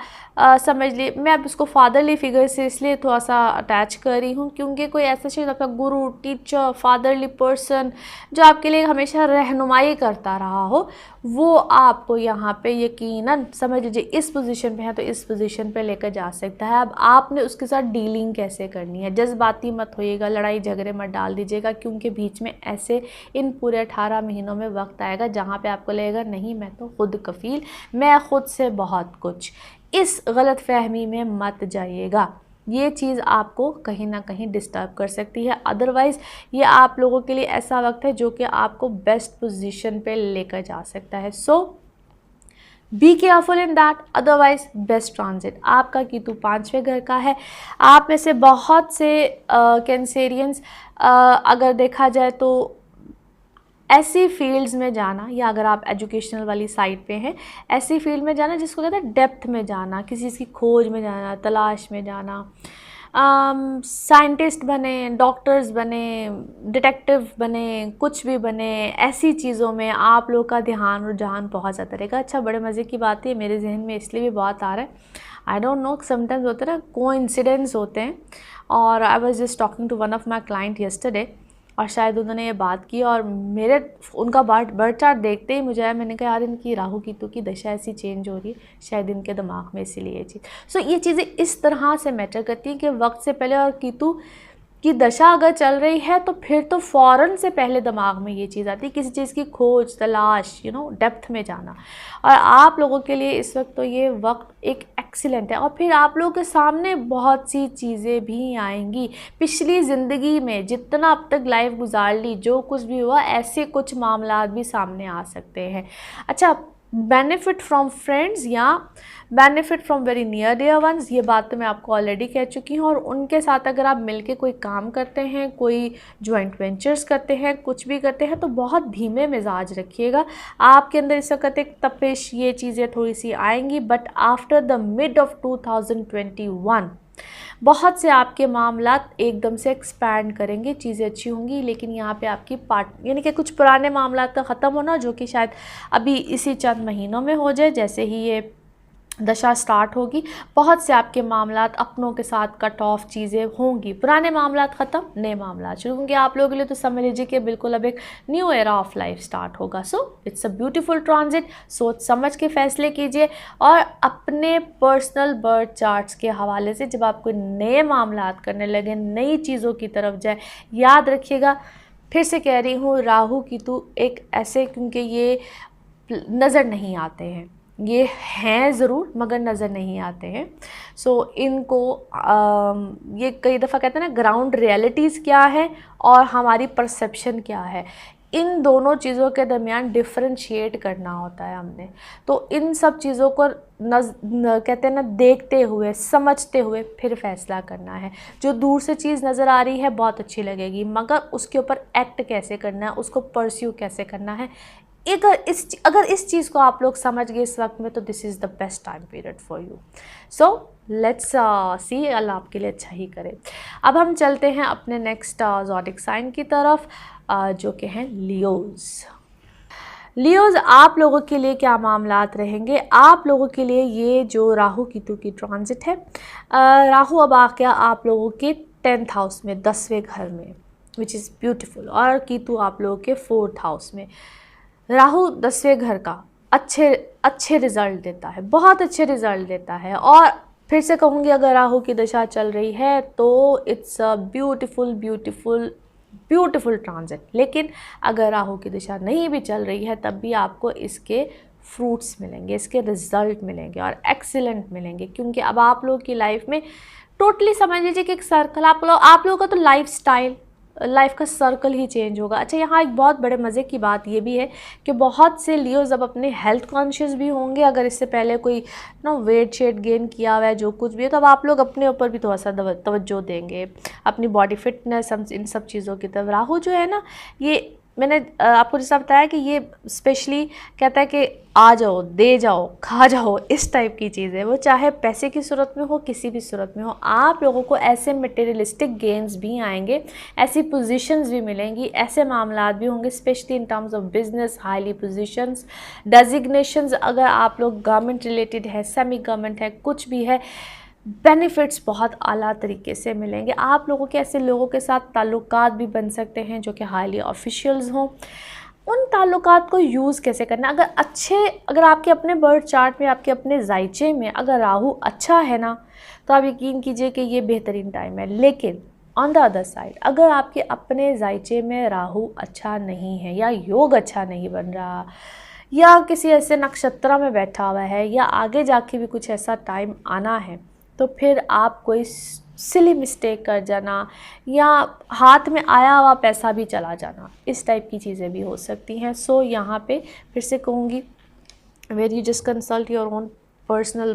S1: समझ लिए, मैं अब उसको फादरली फिगर से इसलिए थोड़ा सा अटैच कर रही हूँ क्योंकि कोई ऐसा शख्स, आपका गुरु, टीचर, फादरली पर्सन जो आपके लिए हमेशा रहनुमाई करता रहा हो, वो आपको यहाँ पे यकीनन समझ लीजिए इस पोजीशन पे है तो इस पोजीशन पे लेकर जा सकता है। अब आपने उसके साथ डीलिंग कैसे करनी है, जज्बाती मत होइएगा, लड़ाई झगड़े मत डाल दीजिएगा, क्योंकि बीच में ऐसे इन पूरे 18 महीनों में वक्त आएगा जहाँ पे आपको लगेगा नहीं मैं तो खुद कफ़ील, मैं खुद से बहुत कुछ। इस गलत फहमी में मत जाइएगा, ये चीज़ आपको कहीं ना कहीं डिस्टर्ब कर सकती है। अदरवाइज़ ये आप लोगों के लिए ऐसा वक्त है जो कि आपको बेस्ट पोजीशन पे लेकर जा सकता है। So be careful in that, otherwise best transit. आपका कीतु 5वें घर का है। आप में से बहुत से कैंसेरियंस अगर देखा जाए तो ऐसी फील्ड्स में जाना, या अगर आप एजुकेशनल वाली साइड पे हैं, ऐसी फील्ड में जाना जिसको कहते हैं डेप्थ में जाना, किसी चीज़ की खोज में जाना, तलाश में जाना, साइंटिस्ट बने, डॉक्टर्स बने, डिटेक्टिव बने, कुछ भी बने, ऐसी चीज़ों में आप लोग का ध्यान रुझान बहुत ज़्यादा रहेगा। अच्छा, बड़े मज़े की बात है, मेरे जहन में इसलिए भी बहुत आ रहा है, आई डोंट नो, समटाइम्स होते हैं ना कोइंसिडेंस होते हैं, और I was just talking to one of my client yesterday, और शायद उन्होंने ये बात की और मेरे उनका बर्थ चार्ट देखते ही मुझे आया, मैंने कहा यार इनकी राहु कीतु की दशा ऐसी चेंज हो रही है, शायद इनके दिमाग में इसीलिए ये चीज़। सो ये चीज़ें इस तरह से मैटर करती हैं कि वक्त से पहले, और कीतु की दशा अगर चल रही है तो फिर तो फ़ौरन से पहले दिमाग में ये चीज़ आती है, किसी चीज़ की खोज तलाश, डेप्थ में जाना। और आप लोगों के लिए इस वक्त तो ये वक्त एक एक्सीलेंट है। और फिर आप लोगों के सामने बहुत सी चीज़ें भी आएंगी, पिछली ज़िंदगी में जितना अब तक लाइफ गुजार ली, जो कुछ भी हुआ, ऐसे कुछ मामला भी सामने आ सकते हैं। अच्छा, बेनिफिट फ्रॉम फ्रेंड्स या benefit from very near dear ones, ये बात तो मैं आपको ऑलरेडी कह चुकी हूँ। और उनके साथ अगर आप मिलके कोई काम करते हैं, कोई जॉइंट वेंचर्स करते हैं, कुछ भी करते हैं, तो बहुत धीमे मिजाज रखिएगा। आपके अंदर इस वक्त एक तपिश, ये चीज़ें थोड़ी सी आएंगी, but after the mid of 2021 बहुत से आपके मामलात एकदम से एक्सपैंड करेंगे, चीज़ें अच्छी होंगी। लेकिन यहाँ पे आपकी यानी कि कुछ पुराने मामलात का ख़त्म होना, जो कि शायद अभी इसी चंद महीनों में हो जाए, जैसे ही ये दशा स्टार्ट होगी, बहुत से आपके मामलात अपनों के साथ कट ऑफ चीज़ें होंगी, पुराने मामलात ख़त्म, नए मामलात शुरू होंगे आप लोगों के लिए। तो समझ लीजिए कि बिल्कुल अब एक new era of life start होगा। So it's a beautiful transit. सोच समझ के फैसले कीजिए, और अपने पर्सनल बर्थ चार्ट्स के हवाले से जब आप कोई नए मामलात करने लगे, नई चीज़ों की तरफ जाए, याद रखिएगा, फिर से कह रही हूँ, राहु कीतु एक ऐसे, क्योंकि ये नज़र नहीं आते हैं, ये हैं ज़रूर मगर नज़र नहीं आते हैं। सो इनको ये कई दफ़ा कहते हैं ना, ग्राउंड रियलिटीज़ क्या है और हमारी परसेप्शन क्या है, इन दोनों चीज़ों के दरमियान डिफरेंशिएट करना होता है हमने। तो इन सब चीज़ों को कहते हैं ना, देखते हुए समझते हुए फिर फैसला करना है। जो दूर से चीज़ नज़र आ रही है बहुत अच्छी लगेगी, मगर उसके ऊपर एक्ट कैसे करना है, उसको परस्यू कैसे करना है, अगर इस चीज़ को आप लोग समझ गए इस वक्त में, तो this is the best time period for you. So let's see, अल्लाह आपके लिए अच्छा ही करे। अब हम चलते हैं अपने नेक्स्ट ज़ोडिक साइन की तरफ, जो कि हैं लियोज़। लियोज़, आप लोगों के लिए क्या मामलात रहेंगे? आप लोगों के लिए ये जो राहु कीतु की ट्रांजिट है, राहु अब आ गया आप लोगों के 10th हाउस में, 10वें घर में, विच इज़ ब्यूटीफुल, और कीतु आप लोगों के 4th हाउस में। राहु 10वें घर का अच्छे रिज़ल्ट देता है, बहुत अच्छे रिज़ल्ट देता है। और फिर से कहूँगी, अगर राहु की दशा चल रही है तो it's a beautiful beautiful beautiful transit. लेकिन अगर राहु की दिशा नहीं भी चल रही है, तब भी आपको इसके फ्रूट्स मिलेंगे, इसके रिजल्ट मिलेंगे, और एक्सीलेंट मिलेंगे। क्योंकि अब आप लोगों की लाइफ में टोटली समझ लीजिए कि एक सर्कल, आप लोगों का तो लाइफ का सर्कल ही चेंज होगा। अच्छा, यहाँ एक बहुत बड़े मज़े की बात ये भी है कि बहुत से लियोज़ अब अपने हेल्थ कॉन्शियस भी होंगे। अगर इससे पहले कोई वेट शेट गेन किया हुआ है, जो कुछ भी है, तो अब आप लोग अपने ऊपर भी थोड़ा सा तवज्जो देंगे, अपनी बॉडी फिटनेस, हम इन सब चीज़ों की तरफ। राहु जो है ना, ये मैंने आपको जैसा बताया कि ये स्पेशली कहता है कि आ जाओ, दे जाओ, खा जाओ, इस टाइप की चीज़ है। वो चाहे पैसे की सूरत में हो, किसी भी सूरत में हो, आप लोगों को ऐसे मटेरियलिस्टिक गेन्स भी आएंगे, ऐसी पोजीशंस भी मिलेंगी, ऐसे मामलात भी होंगे, specially in terms of business, highly positions, designations. अगर आप लोग गवर्नमेंट रिलेटेड है, सेमी गवर्नमेंट है, कुछ भी है, बेनिफिट्स बहुत आला तरीके से मिलेंगे। आप लोगों के ऐसे लोगों के साथ ताल्लुकात भी बन सकते हैं जो कि हाईली ऑफिशियल्स हों। उन ताल्लुकात को यूज़ कैसे करना, अगर आपके अपने बर्थ चार्ट में, आपके अपने जायचे में अगर राहु अच्छा है ना, तो आप यकीन कीजिए कि ये बेहतरीन टाइम है। लेकिन ऑन द अदर साइड, अगर आपके अपने जायचे में राहु अच्छा नहीं है, या योग अच्छा नहीं बन रहा, या किसी ऐसे नक्षत्र में बैठा हुआ है, या आगे जाके भी कुछ ऐसा टाइम आना है, तो फिर आप कोई सिली मिस्टेक कर जाना, या हाथ में आया हुआ पैसा भी चला जाना, इस टाइप की चीज़ें भी हो सकती हैं। सो यहाँ पे फिर से कहूँगी, where you just consult your own personal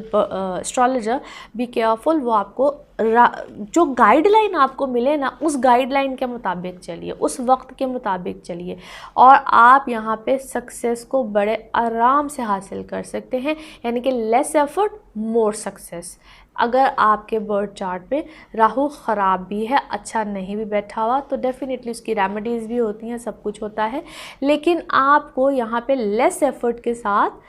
S1: astrologer, be careful. वो आपको जो गाइडलाइन आपको मिले ना, उस गाइडलाइन के मुताबिक चलिए, उस वक्त के मुताबिक चलिए, और आप यहाँ पे सक्सेस को बड़े आराम से हासिल कर सकते हैं। यानी कि लेस एफर्ट मोर सक्सेस। अगर आपके बर्थ चार्ट पे राहु ख़राब भी है, अच्छा नहीं भी बैठा हुआ, तो डेफिनेटली उसकी रेमेडीज़ भी होती हैं, सब कुछ होता है, लेकिन आपको यहाँ पे लेस एफर्ट के साथ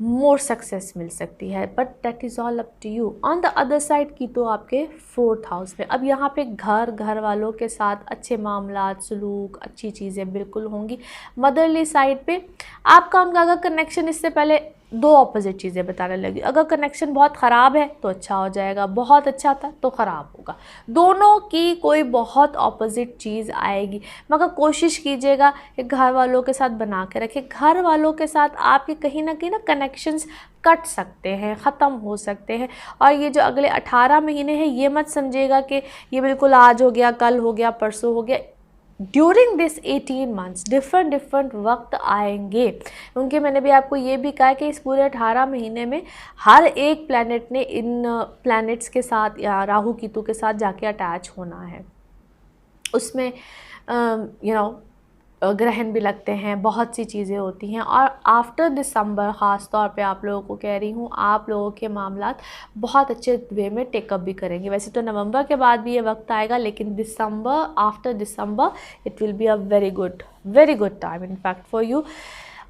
S1: मोर सक्सेस मिल सकती है। But that is all up to you. On the other side की तो आपके 4th हाउस में, अब यहाँ पे घर वालों के साथ अच्छे मामलात, सलूक, अच्छी चीज़ें बिल्कुल होंगी। मदरली साइड पे आपका उनका अगर कनेक्शन, इससे पहले 2 ऑपोजिट चीज़ें बताने लगी, अगर कनेक्शन बहुत ख़राब है तो अच्छा हो जाएगा, बहुत अच्छा था तो ख़राब होगा, दोनों की कोई बहुत ऑपोजिट चीज़ आएगी। मगर कोशिश कीजिएगा कि घर वालों के साथ बना के रखें। घर वालों के साथ आपके कहीं ना कनेक्शंस कट सकते हैं, ख़त्म हो सकते हैं, और ये जो अगले 18 महीने हैं, ये मत समझिएगा कि ये बिल्कुल आज हो गया, कल हो गया, परसों हो गया। ड्यूरिंग दिस 18 मंथ्स डिफरेंट वक्त आएंगे, क्योंकि मैंने भी आपको ये भी कहा कि इस पूरे 18 महीने में हर एक प्लैनेट ने इन प्लैनेट्स के साथ या राहु केतु के साथ जाके अटैच होना है। उसमें ग्रहण भी लगते हैं, बहुत सी चीज़ें होती हैं, और आफ्टर दिसंबर ख़ास तौर पे आप लोगों को कह रही हूँ, आप लोगों के मामलात बहुत अच्छे वे में टेकअप भी करेंगे। वैसे तो नवंबर के बाद भी ये वक्त आएगा, लेकिन दिसंबर, after December it will be a very good time in fact for you.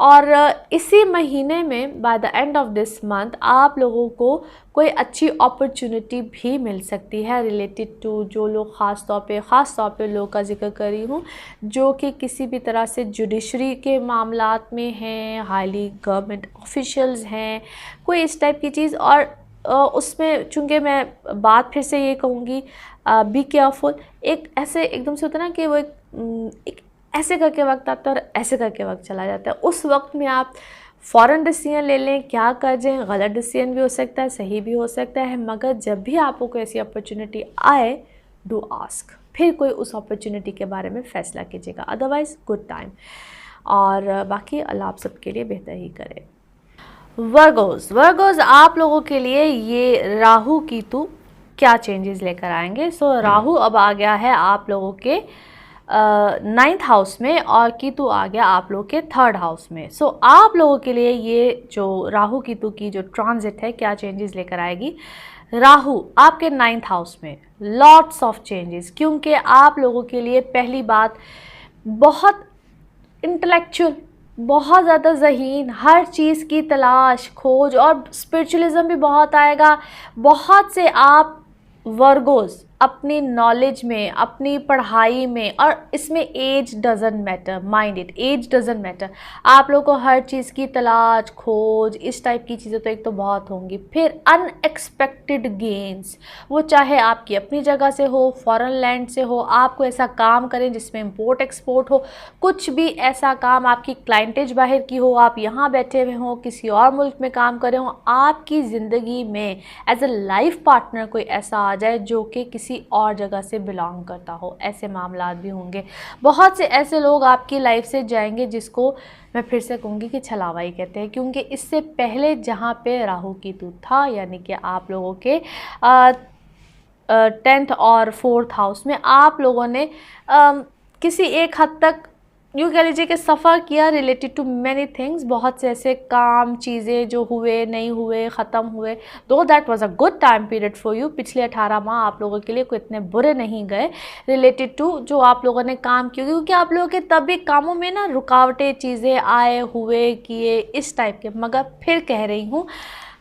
S1: और इसी महीने में by the end of this month आप लोगों को कोई अच्छी अपॉर्चुनिटी भी मिल सकती है रिलेटेड टू जो लोग ख़ास तौर पे लोगों का जिक्र कर रही हूँ जो कि किसी भी तरह से जुडिशरी के मामलात में हैं, हाईली गवर्नमेंट ऑफिशियल्स हैं, कोई इस टाइप की चीज़। और उसमें चूँकि मैं बात फिर से ये कहूँगी, बी केयरफुल। एक ऐसे एकदम से होता है ना कि वो एक ऐसे करके वक्त आता है और ऐसे करके वक्त चला जाता है। उस वक्त में आप फ़ौरन डिसीजन ले लें, क्या कर जाएं, गलत डिसीजन भी हो सकता है, सही भी हो सकता है। मगर जब भी आपको कोई ऐसी अपॉर्चुनिटी आए, डू आस्क, फिर कोई उस अपॉर्चुनिटी के बारे में फ़ैसला कीजिएगा। Otherwise good time. और बाकी अल्लाह आप सबके लिए बेहतर ही करे। वर्गोज़ आप लोगों के लिए ये राहु केतु क्या चेंजेस लेकर आएंगे। सो राहु अब आ गया है आप लोगों के 9th हाउस में, और केतु आ गया आप लोग के 3rd हाउस में। सो आप लोगों के लिए ये जो राहु केतु की जो ट्रांजिट है, क्या चेंजेस लेकर आएगी। राहु आपके 9th हाउस में, लॉट्स ऑफ चेंजेस, क्योंकि आप लोगों के लिए पहली बात बहुत इंटेलेक्चुअल, बहुत ज़्यादा ज़हीन, हर चीज़ की तलाश खोज, और स्पिरिचुअलिज्म भी बहुत आएगा। बहुत से आप वर्गोज़ अपनी नॉलेज में, अपनी पढ़ाई में, और इसमें age doesn't matter, mind it, age doesn't matter. आप लोगों को हर चीज़ की तलाश खोज, इस टाइप की चीज़ें तो एक तो बहुत होंगी। फिर अनएक्सपेक्टेड गेन्स, वो चाहे आपकी अपनी जगह से हो, फॉरेन लैंड से हो, आपको ऐसा काम करें जिसमें इम्पोर्ट एक्सपोर्ट हो, कुछ भी ऐसा काम, आपकी क्लाइंटेज बाहर की हो, आप यहाँ बैठे हुए हों, किसी और मुल्क में काम कर रहे हों, आपकी ज़िंदगी में एज अ लाइफ पार्टनर कोई ऐसा आ जाए जो कि किसी और जगह से बिलोंग करता हो, ऐसे मामलात भी होंगे। बहुत से ऐसे लोग आपकी लाइफ से जाएंगे जिसको मैं फिर से कहूँगी कि छलावाई कहते हैं, क्योंकि इससे पहले जहाँ पे राहु केतु था, यानी कि आप लोगों के 10th और 4th हाउस में आप लोगों ने किसी एक हद तक यूँ कह लीजिए कि सफ़र किया रिलेटेड टू मैनी थिंग्स, बहुत से ऐसे काम चीज़ें जो हुए नहीं हुए ख़त्म हुए, दो that was a good time period for you. पिछले 18 माह आप लोगों के लिए कोई इतने बुरे नहीं गए रिलेटेड टू जो आप लोगों ने काम किए, क्योंकि आप लोगों के तभी कामों में ना रुकावटें चीज़ें आए हुए किए इस टाइप के। मगर फिर कह रही हूँ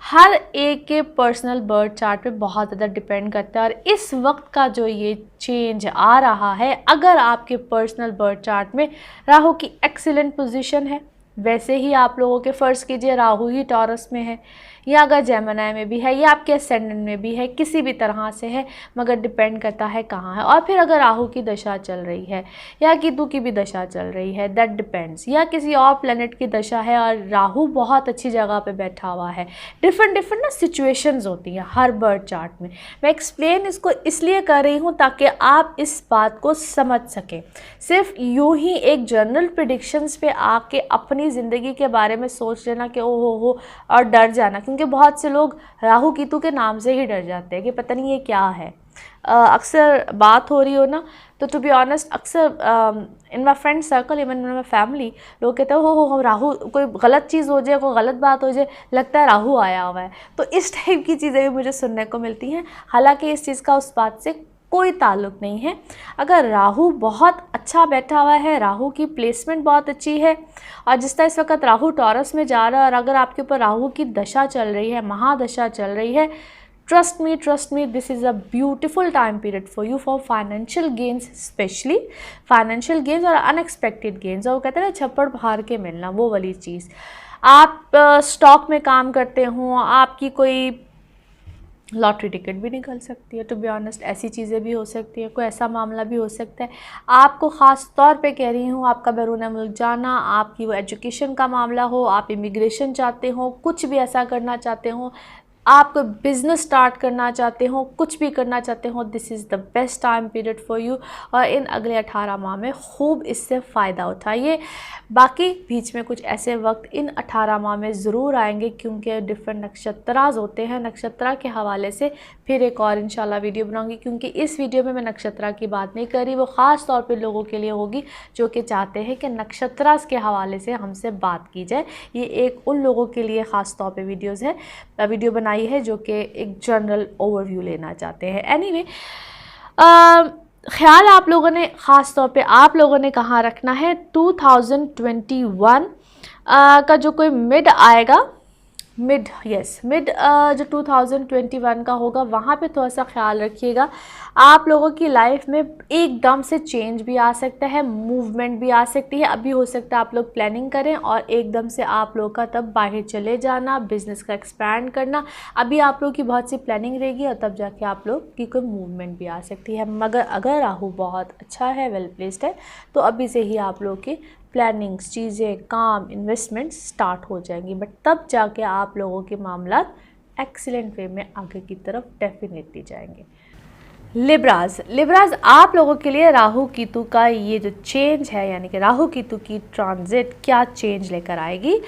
S1: हर एक के पर्सनल बर्थ चार्ट पे बहुत ज़्यादा डिपेंड करता है, और इस वक्त का जो ये चेंज आ रहा है, अगर आपके पर्सनल बर्थ चार्ट में राहु की एक्सीलेंट पोजीशन है, वैसे ही आप लोगों के फ़र्ज़ कीजिए राहु ही टॉरस में है, या अगर जेमिनी में भी है, या आपके असेंडेंट में भी है, किसी भी तरह से है, मगर डिपेंड करता है कहाँ है। और फिर अगर राहु की दशा चल रही है या केतु की भी दशा चल रही है, दैट डिपेंड्स, या किसी और प्लेनेट की दशा है और राहु बहुत अच्छी जगह पे बैठा हुआ है। डिफरेंट डिफरेंट ना सिचुएशंस होती हैं हर बर्थ चार्ट में। मैं एक्सप्लेन इसको इसलिए कर रही हूँ ताकि आप इस बात को समझ सकें। सिर्फ यूँ ही एक जनरल प्रिडिक्शंस पे आके अपनी ज़िंदगी के बारे में सोच लेना कि ओ हो और डर जाना, क्योंकि बहुत से लोग राहु केतु के नाम से ही डर जाते हैं कि पता नहीं ये क्या है। अक्सर बात हो रही हो ना, तो टू बी ऑनेस्ट अक्सर in my friend circle, even in my family, लोग कहते हैं हो राहु, कोई गलत चीज़ हो जाए, कोई गलत बात हो जाए, लगता है राहु आया हुआ है। तो इस टाइप की चीज़ें भी मुझे सुनने को मिलती हैं। हालांकि इस चीज़ का उस बात से कोई ताल्लुक नहीं है। अगर राहु बहुत अच्छा बैठा हुआ है, राहु की प्लेसमेंट बहुत अच्छी है, और जिस तरह इस वक्त राहु टॉरस में जा रहा है, और अगर आपके ऊपर राहु की दशा चल रही है, महादशा चल रही है, trust me, this is a beautiful time period for you for financial gains, especially financial gains और अनएक्सपेक्टेड गेंस। और वो कहते हैं ना छप्पड़ फाड़ के मिलना, वो वाली चीज़। आप स्टॉक में काम करते हो, आपकी कोई लॉटरी टिकट भी निकल सकती है, टू बी ऑनेस्ट ऐसी चीज़ें भी हो सकती है, कोई ऐसा मामला भी हो सकता है। आपको ख़ास तौर पे कह रही हूँ, आपका बैरून मुल्क जाना, आपकी वो एजुकेशन का मामला हो, आप इमिग्रेशन चाहते हो, कुछ भी ऐसा करना चाहते हो, आप कोई बिज़नेस स्टार्ट करना चाहते हो, कुछ भी करना चाहते हो, this is the best time period for you. और इन अगले 18 माह में खूब इससे फ़ायदा उठाइए। बाकी बीच में कुछ ऐसे वक्त इन 18 माह में ज़रूर आएंगे, क्योंकि डिफरेंट नक्षत्राज होते हैं। नक्षत्र के हवाले से फिर एक और इंशाल्लाह वीडियो बनाऊंगी, क्योंकि इस वीडियो में मैं नक्षत्र की बात नहीं कर रही, वो ख़ास तौर पे लोगों के लिए होगी जो कि चाहते हैं कि नक्षत्राज के हवाले से हमसे बात की जाए। ये एक उन लोगों के लिए ख़ास तौर पे वीडियो बनाई है जो कि एक जनरल ओवरव्यू लेना चाहते हैं। एनीवे, ख्याल आप लोगों ने ख़ास तौर पे आप लोगों ने कहाँ रखना है, 2021 का जो कोई मिड आएगा, मिड जो 2021 का होगा, वहाँ पे थोड़ा सा ख्याल रखिएगा। आप लोगों की लाइफ में एकदम से चेंज भी आ सकता है, मूवमेंट भी आ सकती है। अभी हो सकता है आप लोग प्लानिंग करें और एकदम से आप लोग का तब बाहर चले जाना, बिज़नेस का एक्सपैंड करना, अभी आप लोग की बहुत सी प्लानिंग रहेगी और तब जाके आप लोग की कोई मूवमेंट भी आ सकती है। मगर अगर राहु बहुत अच्छा है, वेल प्लेस्ड है, तो अभी से ही आप लोग की प्लानिंग्स, चीज़ें, काम, इन्वेस्टमेंट स्टार्ट हो जाएंगी। बट तब जाके आप लोगों के मामला एक्सीलेंट वे में आगे की तरफ डेफिनेटली जाएंगे। लिब्राज आप लोगों के लिए राहु केतु का ये जो चेंज है, यानी कि राहु केतु की ट्रांजिट क्या चेंज लेकर आएगी।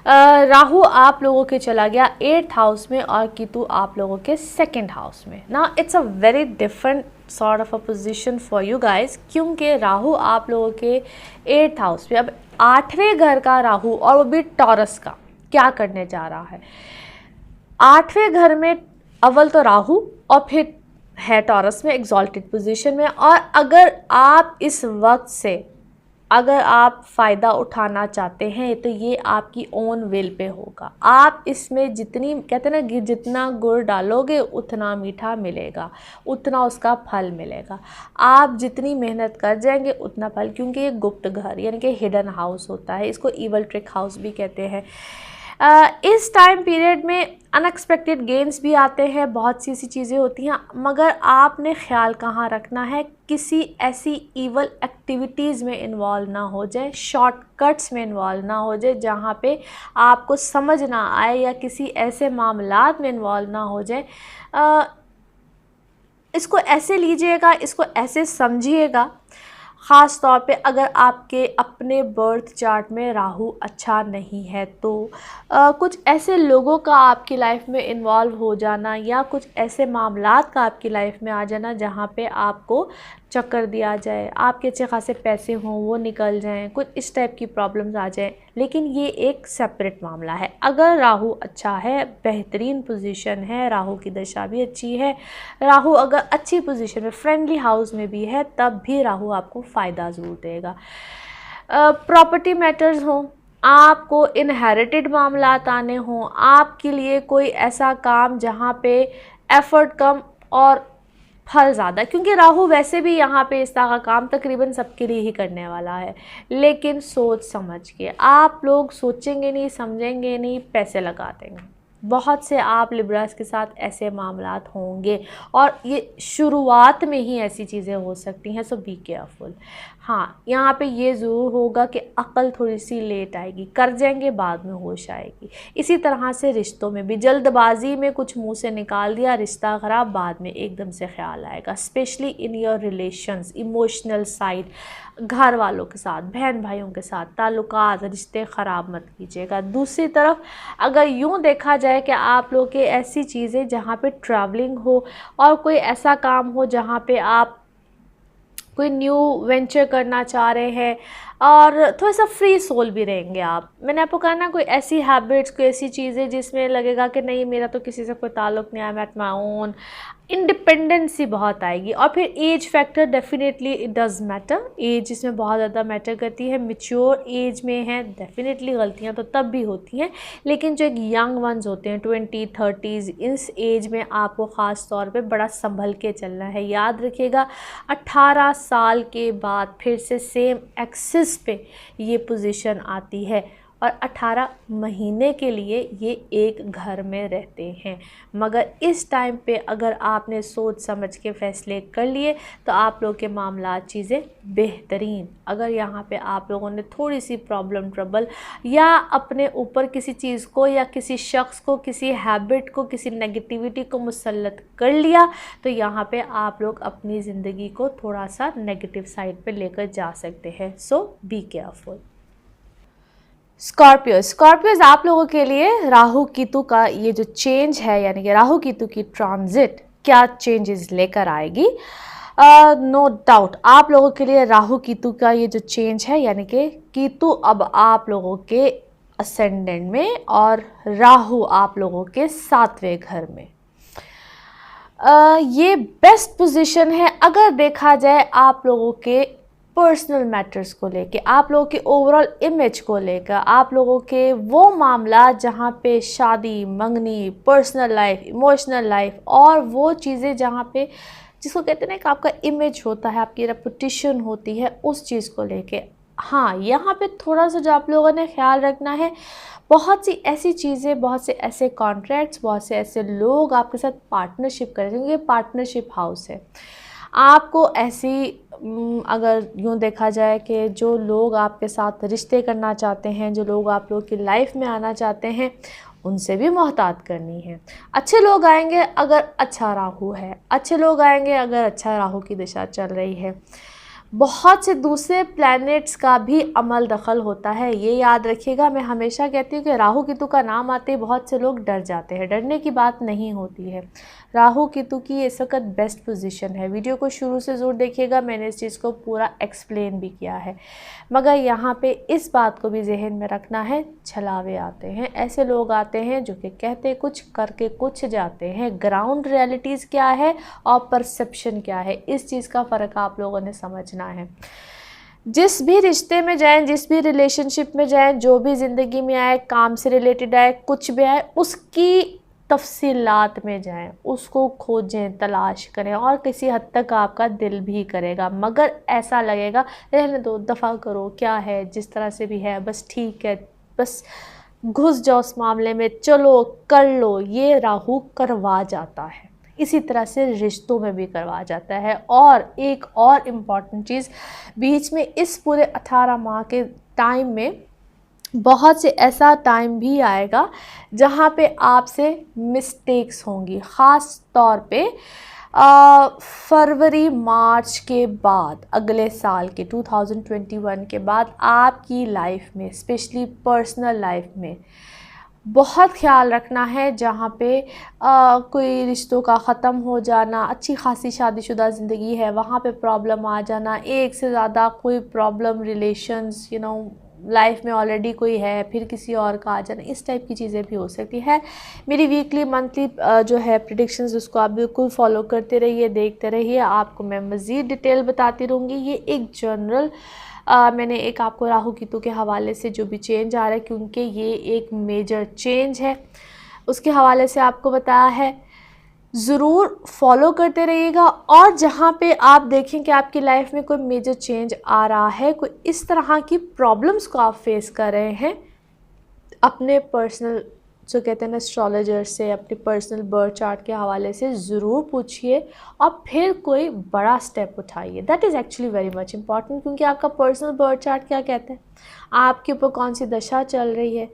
S1: राहु आप लोगों के चला गया 8th हाउस में और केतु आप लोगों के 2nd हाउस में। ना it's a very different sort of a position for you guys, क्योंकि राहु आप लोगों के 8th हाउस में, अब 8वें घर का राहु और वो भी टॉरस का, क्या करने जा रहा है। 8वें घर में अव्वल तो राहु और फिर है टॉरस में एक्सॉल्टेड पोजीशन में। और अगर आप इस वक्त से अगर आप फ़ायदा उठाना चाहते हैं तो ये आपकी ओन विल पे होगा। आप इसमें जितनी, कहते हैं ना कि जितना गुड़ डालोगे उतना मीठा मिलेगा, उतना उसका फल मिलेगा। आप जितनी मेहनत कर जाएंगे उतना फल, क्योंकि ये गुप्त घर यानी कि हिडन हाउस होता है, इसको ईवल ट्रिक हाउस भी कहते हैं। इस टाइम पीरियड में अनएक्सपेक्टेड गेन्स भी आते हैं, बहुत सी ऐसी चीज़ें होती हैं, मगर आपने ख्याल कहाँ रखना है, किसी ऐसी ईवल एक्टिविटीज़ में इन्वॉल्व ना हो जाए, शॉर्टकट्स में इन्वॉल्व ना हो जाए जहाँ पे आपको समझ ना आए, या किसी ऐसे मामलात में इन्वॉल्व ना हो जाए। इसको ऐसे लीजिएगा, इसको ऐसे समझिएगा। ख़ास तौर पे अगर आपके अपने बर्थ चार्ट में राहु अच्छा नहीं है तो कुछ ऐसे लोगों का आपकी लाइफ में इन्वॉल्व हो जाना, या कुछ ऐसे मामलात का आपकी लाइफ में आ जाना जहाँ पे आपको चक्कर दिया जाए, आपके अच्छे खासे पैसे हों वो निकल जाएं, कुछ इस टाइप की प्रॉब्लम्स आ जाएं। लेकिन ये एक सेपरेट मामला है। अगर राहु अच्छा है, बेहतरीन पोजीशन है, राहु की दशा भी अच्छी है, राहु अगर अच्छी पोजीशन में फ्रेंडली हाउस में भी है, तब भी राहु आपको फ़ायदा ज़रूर देगा। प्रॉपर्टी मैटर्स हों, आपको इनहेरिटेड मामलात आने हों, आपके लिए कोई ऐसा काम जहाँ पे एफर्ट कम और फल ज़्यादा, क्योंकि राहु वैसे भी यहाँ पे इस तरह का काम तकरीबन सबके लिए ही करने वाला है। लेकिन सोच समझ के, आप लोग सोचेंगे नहीं, समझेंगे नहीं, पैसे लगा देंगे। बहुत से आप लिब्रास के साथ ऐसे मामलात होंगे और ये शुरुआत में ही ऐसी चीज़ें हो सकती हैं, सो बी केयरफुल। हाँ, यहाँ पे ये ज़रूर होगा कि अक्ल थोड़ी सी लेट आएगी, कर जाएंगे बाद में होश आएगी। इसी तरह से रिश्तों में भी जल्दबाजी में कुछ मुंह से निकाल दिया, रिश्ता ख़राब, बाद में एकदम से ख्याल आएगा। Specially in your relations, emotional side, घर वालों के साथ, बहन भाइयों के साथ ताल्लुकात, रिश्ते ख़राब मत कीजिएगा। दूसरी तरफ अगर यूँ देखा जाए कि आप लोग के ऐसी चीज़ें जहाँ पे ट्रैवलिंग हो और कोई ऐसा काम हो जहाँ पे आप कोई न्यू वेंचर करना चाह रहे हैं और थोड़ा सा फ्री सोल भी रहेंगे आप। मैंने आपको कहा ना, कोई ऐसी हैबिट्स, कोई ऐसी चीज़ें जिसमें लगेगा कि नहीं मेरा तो किसी से कोई ताल्लुक़ नहीं है, I am at my own, independency बहुत आएगी। और फिर age factor, definitely it does matter, age इसमें बहुत ज़्यादा मैटर करती है। मैच्योर एज में है, डेफिनेटली गलतियां तो तब भी होती हैं, लेकिन जो एक यंग वंस होते हैं 20, 30s, इस एज में आपको ख़ास तौर पे बड़ा संभल के चलना है। याद रखिएगा, 18 साल के बाद फिर से सेम एक्सिस पे ये पोजीशन आती है और 18 महीने के लिए ये एक घर में रहते हैं। मगर इस टाइम पे अगर आपने सोच समझ के फ़ैसले कर लिए तो आप लोग के मामला चीज़ें बेहतरीन। अगर यहाँ पे आप लोगों ने थोड़ी सी प्रॉब्लम, ट्रबल या अपने ऊपर किसी चीज़ को या किसी शख्स को, किसी हैबिट को, किसी नेगेटिविटी को मुसल्लत कर लिया, तो यहाँ पे आप लोग अपनी ज़िंदगी को थोड़ा सा नेगेटिव साइड पे लेकर जा सकते हैं। सो बी केयरफुल। स्कॉर्पियोज आप लोगों के लिए राहु केतु का ये जो चेंज है, यानी कि राहु केतु की ट्रांजिट क्या चेंजेस लेकर आएगी। नो डाउट आप लोगों के लिए राहु केतु का ये जो चेंज है, यानी कि केतु अब आप लोगों के असेंडेंट में और राहु आप लोगों के 7वें घर में, ये बेस्ट पोजीशन है अगर देखा जाए आप लोगों के पर्सनल मैटर्स को लेके, आप लोगों के ओवरऑल इमेज को लेकर, आप लोगों के वो मामला जहाँ पे शादी, मंगनी, पर्सनल लाइफ, इमोशनल लाइफ और वो चीज़ें जहाँ पे जिसको कहते हैं ना कि आपका इमेज होता है, आपकी रेपुटेशन होती है, उस चीज़ को लेके। हाँ, यहाँ पे थोड़ा सा जो आप लोगों ने ख्याल रखना है, बहुत सी ऐसी चीज़ें, बहुत से ऐसे कॉन्ट्रैक्ट्स, बहुत से ऐसे लोग आपके साथ पार्टनरशिप करें, क्योंकि ये पार्टनरशिप हाउस है। आपको ऐसी अगर यूँ देखा जाए कि जो लोग आपके साथ रिश्ते करना चाहते हैं, जो लोग आप लोग की लाइफ में आना चाहते हैं, उनसे भी मोहतात करनी है। अच्छे लोग आएंगे अगर अच्छा राहु है, अच्छे लोग आएंगे अगर अच्छा राहु की दिशा चल रही है। बहुत से दूसरे प्लैनेट्स का भी अमल दखल होता है, ये याद रखिएगा। मैं हमेशा कहती हूँ कि राहु केतु का नाम आते ही बहुत से लोग डर जाते हैं, डरने की बात नहीं होती है। राहु केतु की इस वक्त बेस्ट पोजीशन है। वीडियो को शुरू से ज़रूर देखिएगा, मैंने इस चीज़ को पूरा एक्सप्लेन भी किया है। मगर यहाँ पे इस बात को भी जहन में रखना है, छलावे आते हैं, ऐसे लोग आते हैं जो कि कहते कुछ करके कुछ जाते हैं। ग्राउंड रियलिटीज़ क्या है और परसेप्शन क्या है, इस चीज़ का फ़र्क आप लोगों ने समझना है। जिस भी रिश्ते में जाएं, जिस भी रिलेशनशिप में जाएं, जो भी ज़िंदगी में आए, काम से रिलेटेड आए, कुछ भी आए, उसकी तफसीलात में जाएं, उसको खोजें, तलाश करें और किसी हद तक आपका दिल भी करेगा। मगर ऐसा लगेगा रहने दो, दफ़ा करो, क्या है जिस तरह से भी है, बस ठीक है, बस घुस जाओ उस मामले में, चलो कर लो, ये राहु करवा जाता है। इसी तरह से रिश्तों में भी करवा जाता है। और एक और इम्पॉर्टेंट चीज़, बीच में इस पूरे 18 माह के टाइम में बहुत से ऐसा टाइम भी आएगा जहाँ पे आपसे मिस्टेक्स होंगी, ख़ास तौर पे फरवरी मार्च के बाद, अगले साल के 2021 के बाद आपकी लाइफ में, स्पेशली पर्सनल लाइफ में बहुत ख्याल रखना है। जहाँ पे कोई रिश्तों का ख़त्म हो जाना, अच्छी खासी शादीशुदा ज़िंदगी है, वहाँ पे प्रॉब्लम आ जाना, एक से ज़्यादा कोई प्रॉब्लम रिलेशंस लाइफ में ऑलरेडी कोई है फिर किसी और का आ जाना, इस टाइप की चीज़ें भी हो सकती है। मेरी वीकली मंथली जो है प्रेडिक्शंस, उसको आप बिल्कुल फॉलो करते रहिए, देखते रहिए, आपको मैं मज़ीद डिटेल बताती रहूँगी। ये एक जनरल मैंने एक आपको राहु केतु के हवाले से जो भी चेंज आ रहा है, क्योंकि ये एक मेजर चेंज है, उसके हवाले से आपको बताया है। ज़रूर फॉलो करते रहिएगा। और जहाँ पे आप देखें कि आपकी लाइफ में कोई मेजर चेंज आ रहा है, कोई इस तरह की प्रॉब्लम्स को आप फेस कर रहे हैं, अपने पर्सनल जो कहते हैं ना एस्ट्रोलॉजर से, अपने पर्सनल बर्थ चार्ट के हवाले से ज़रूर पूछिए और फिर कोई बड़ा स्टेप उठाइए। That is actually very much important, क्योंकि आपका पर्सनल बर्थ चार्ट क्या कहता है, आपके ऊपर कौन सी दशा चल रही है।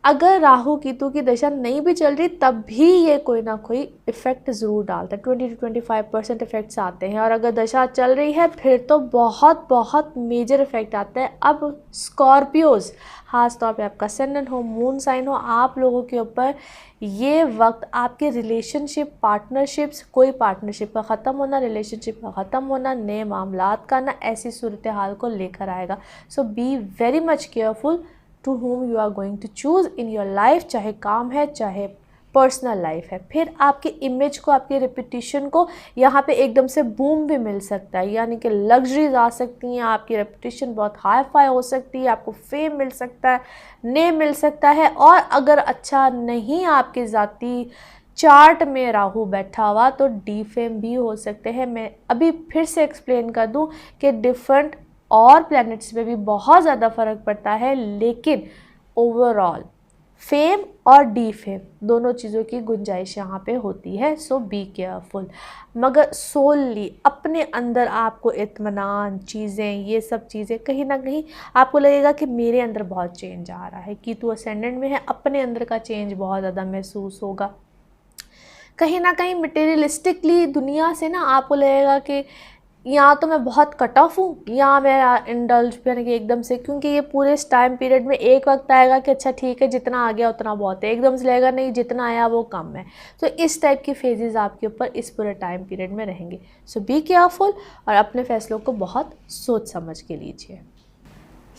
S1: अगर राहु केतु की दशा नहीं भी चल रही तब भी ये कोई ना कोई इफ़ेक्ट ज़रूर डालता है, 20 to 25% इफ़ेक्ट्स आते हैं। और अगर दशा चल रही है फिर तो बहुत बहुत मेजर इफ़ेक्ट आता है। अब स्कॉर्पियोज़, ख़ास तौर पे आपका असेंडेंट हो, मून साइन हो, आप लोगों के ऊपर ये वक्त आपके रिलेशनशिप, पार्टनरशिप्स, कोई पार्टनरशिप का ख़त्म होना, रिलेशनशिप का ख़त्म होना, नए मामलात का ना, ऐसी सूरत हाल को लेकर आएगा। So be very much careful to whom you are going to choose in your life, चाहे काम है चाहे पर्सनल लाइफ है। फिर आपके इमेज को, आपके रेपुटेशन को यहाँ पे एकदम से बूम भी मिल सकता है, यानी कि लग्जरीज आ सकती हैं, आपकी रेपुटेशन बहुत हाई फाई हो सकती है, आपको फेम मिल सकता है, नेम मिल सकता है। और अगर अच्छा नहीं आपके ज़ाती चार्ट में राहु बैठा हुआ तो डीफेम भी हो सकते हैं। मैं अभी फिर से एक्सप्लेन कर दूं कि डिफरेंट और प्लैनेट्स में भी बहुत ज़्यादा फ़र्क पड़ता है, लेकिन ओवरऑल फेम और डीफेम दोनों चीज़ों की गुंजाइश यहाँ पे होती है। So be careful. मगर सोलली अपने अंदर आपको इत्मीनान, चीज़ें, ये सब चीज़ें कहीं ना कहीं आपको लगेगा कि मेरे अंदर बहुत चेंज आ रहा है। केतु असेंडेंट में है, अपने अंदर का चेंज बहुत ज़्यादा महसूस होगा। कहीं ना कहीं मटेरियलिस्टिकली दुनिया से ना आपको लगेगा कि या तो मैं बहुत कट ऑफ हूँ या मेरा इंडल्ज यानी कि एकदम से, क्योंकि ये पूरे इस टाइम पीरियड में एक वक्त आएगा कि अच्छा ठीक है जितना आ गया उतना बहुत है, एकदम से लगेगा नहीं जितना आया वो कम है। तो इस टाइप की फेजेस आपके ऊपर इस पूरे टाइम पीरियड में रहेंगे। सो बी केयरफुल और अपने फैसलों को बहुत सोच समझ के लीजिए।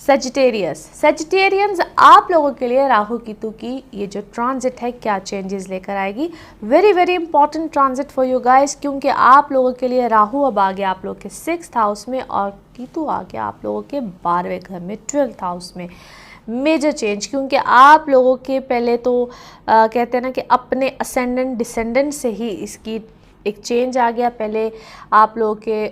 S1: सेजिटेरियंस, आप लोगों के लिए राहु केतु की ये जो ट्रांजिट है क्या चेंजेस लेकर आएगी। Very very important transit for you guys, क्योंकि आप लोगों के लिए राहु अब आ गया आप लोगों के 6th हाउस में और केतु आ गया आप लोगों के 12वें घर में 12th हाउस में। मेजर चेंज, क्योंकि आप लोगों के पहले तो कहते हैं ना कि अपने असेंडेंट डिसेंडेंट से ही इसकी एक चेंज आ गया। पहले आप लोगों के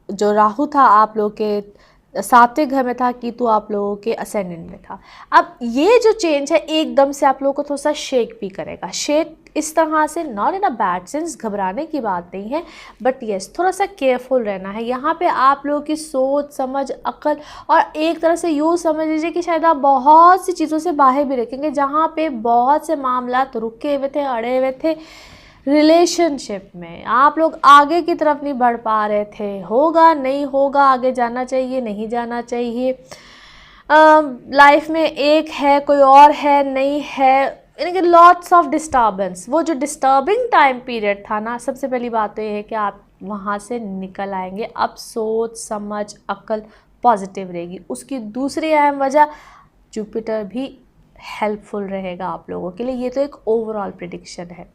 S1: जो राहु था आप लोगों के 7वें घर में था, केतु आप लोगों के असेंडेंट में था। अब ये जो चेंज है एकदम से आप लोगों को थोड़ा सा शेक भी करेगा। शेक इस तरह से, not in a bad sense, घबराने की बात नहीं है, बट यस थोड़ा सा केयरफुल रहना है। यहाँ पे आप लोगों की सोच समझ, अक्ल, और एक तरह से यूँ समझ लीजिए कि शायद आप बहुत सी चीज़ों से बाहर भी रखेंगे। जहाँ पे बहुत से मामला रुके हुए थे, अड़े हुए थे रिलेशनशिप में, आप लोग आगे की तरफ नहीं बढ़ पा रहे थे, होगा नहीं होगा, आगे जाना चाहिए नहीं जाना चाहिए, लाइफ में एक है कोई और है नहीं है, यानी कि लॉट्स ऑफ डिस्टर्बेंस। वो जो डिस्टर्बिंग टाइम पीरियड था ना, सबसे पहली बात तो ये है कि आप वहाँ से निकल आएंगे। अब सोच समझ अक्ल पॉजिटिव रहेगी। उसकी दूसरी अहम वजह, जुपिटर भी हेल्पफुल रहेगा आप लोगों के लिए। ये तो एक ओवरऑल प्रेडिक्शन है।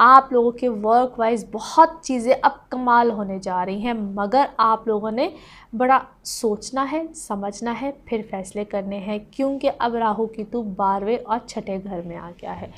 S1: आप लोगों के वर्क वाइज बहुत चीज़ें अब कमाल होने जा रही हैं, मगर आप लोगों ने बड़ा सोचना है, समझना है, फिर फैसले करने हैं, क्योंकि अब राहु केतु 12वें और 6ठे घर में आ गया है।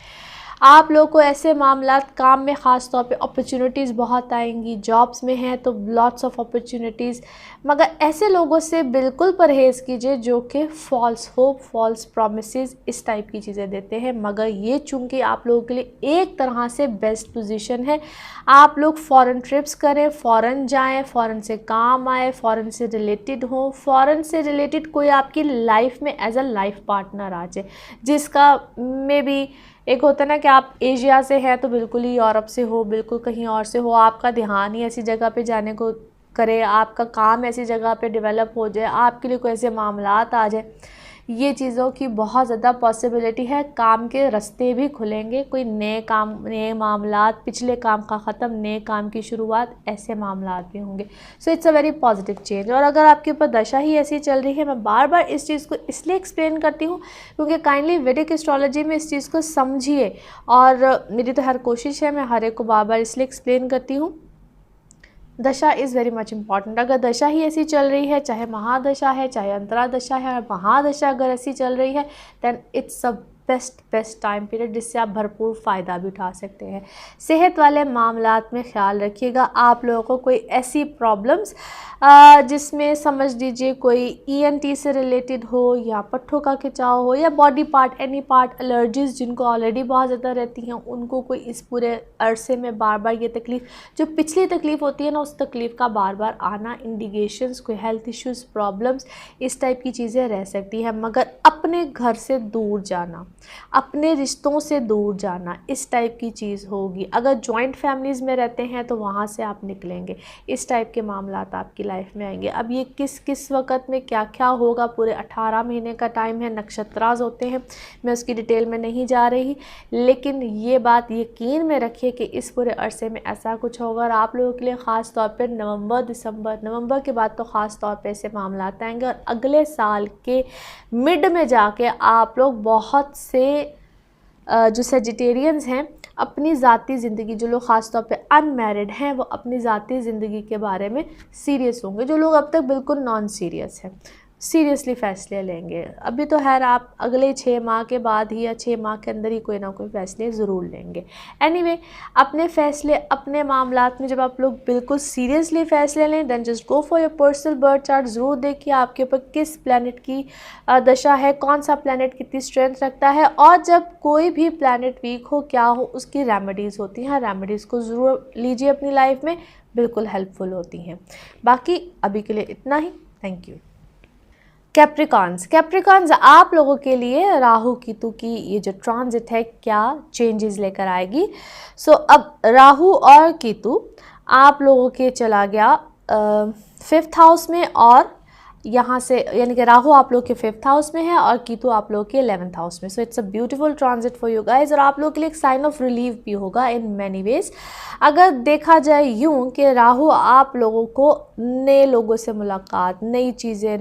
S1: आप लोगों को ऐसे मामलात, काम में ख़ास तौर पे अपॉर्चुनिटीज़ बहुत आएंगी। जॉब्स में हैं तो लॉट्स ऑफ अपॉर्चुनिटीज़, मगर ऐसे लोगों से बिल्कुल परहेज़ कीजिए जो कि फॉल्स होप, फॉल्स प्रॉमिसेस, इस टाइप की चीज़ें देते हैं। मगर ये चूँकि आप लोगों के लिए एक तरह से बेस्ट पोजीशन है, आप लोग फ़ॉरेन ट्रिप्स करें, फ़ॉरेन जाएँ, फ़ॉरेन से काम आए, फ़ॉरेन से रिलेटेड हो, फ़ॉरेन से रिलेटेड कोई आपकी लाइफ में एज अ लाइफ पार्टनर आ जाए, जिसका मे बी एक होता है ना कि आप एशिया से हैं तो बिल्कुल ही यूरोप से हो, बिल्कुल कहीं और से हो, आपका ध्यान ही ऐसी जगह पे जाने को करे, आपका काम ऐसी जगह पे डेवलप हो जाए, आपके लिए कोई ऐसे मामलात आ जाए, ये चीज़ों की बहुत ज़्यादा पॉसिबिलिटी है। काम के रास्ते भी खुलेंगे, कोई नए काम, नए मामलात, पिछले काम का ख़त्म, नए काम की शुरुआत, ऐसे मामलात भी होंगे। सो it's a very positive change. और अगर आपके ऊपर दशा ही ऐसी चल रही है, मैं बार बार इस चीज़ को इसलिए एक्सप्लेन करती हूँ क्योंकि काइंडली वैदिक एस्ट्रोलॉजी में इस चीज़ को समझिए। और मेरी तो हर कोशिश है, मैं हर एक को बार बार इसलिए एक्सप्लेन करती हूँ, दशा इज़ वेरी मच इम्पॉर्टेंट। अगर दशा ही ऐसी चल रही है, चाहे महादशा है, चाहे अंतरादशा है, और महादशा अगर ऐसी चल रही है, then it's a best time period जिससे आप भरपूर फ़ायदा भी उठा सकते हैं। सेहत वाले मामलात में ख्याल रखिएगा। आप लोगों को कोई ऐसी प्रॉब्लम्स जिसमें समझ लीजिए कोई ENT से रिलेटेड हो, या पट्ठों का खिंचाव हो, या body part, any part allergies जिनको ऑलरेडी बहुत ज़्यादा रहती हैं, उनको कोई इस पूरे अरसे में बार बार ये तकलीफ़, जो पिछली तकलीफ़ होती है ना, उस तकलीफ़ का बार बार आना, इंडिकेशंस, कोई हेल्थ इश्यूज़, प्रॉब्लम्स, इस टाइप की चीज़ें रह सकती हैं। मगर अपने घर से दूर जाना, अपने रिश्तों से दूर जाना, इस टाइप की चीज़ होगी। अगर जॉइंट फैमिलीज़ में रहते हैं तो वहाँ से आप निकलेंगे, इस टाइप के मामलात आपकी लाइफ में आएंगे। अब ये किस वक्त में क्या क्या होगा, पूरे 18 महीने का टाइम है, नक्षत्राज होते हैं, मैं उसकी डिटेल में नहीं जा रही, लेकिन ये बात यकीन में रखिए कि इस पूरे अरसे में ऐसा कुछ होगा। और आप लोगों के लिए ख़ास तौर पर नवंबर के बाद तो ख़ास तौर पर ऐसे मामलात आएंगे। और अगले साल के मिड में जाके आप लोग बहुत से जो सेजिटेरियंस हैं, अपनी ज़ाती ज़िंदगी, जो लोग ख़ास तौर पे अनमैरिड हैं, वो अपनी ज़ाती ज़िंदगी के बारे में सीरियस होंगे। जो लोग अब तक बिल्कुल नॉन सीरियस हैं, सीरियसली फ़ैसले लेंगे। अभी तो खैर आप अगले 6 माह के बाद ही या 6 माह के अंदर ही कोई ना कोई फ़ैसले ज़रूर लेंगे। एनीवे, अपने फ़ैसले, अपने मामलात में जब आप लोग बिल्कुल सीरियसली फ़ैसले लें, then just go for your personal birth chart. ज़रूर देखिए आपके ऊपर किस प्लैनेट की दशा है, कौन सा प्लैनेट कितनी स्ट्रेंथ रखता है, और जब कोई भी प्लैनेट वीक हो, क्या हो, उसकी रेमेडीज़ होती हैं। रेमेडीज़ को ज़रूर लीजिए अपनी लाइफ में, बिल्कुल हेल्पफुल होती हैं। बाकी अभी के लिए इतना ही। Thank you. कैप्रिकॉन्स आप लोगों के लिए राहु केतु की ये जो ट्रांजिट है, क्या चेंजेस लेकर आएगी। सो अब राहु और केतु आप लोगों के चला गया 5th हाउस में, और यहाँ से यानी कि राहु आप लोग के 5th हाउस में है और केतु आप लोग के 11th हाउस में। सो it's a beautiful transit for you guys. और आप लोग के लिए एक साइन ऑफ रिलीफ भी होगा इन मैनी वेज। अगर देखा जाए यूँ कि राहु आप लोगों को नए लोगों से मुलाकात, नई चीज़ें,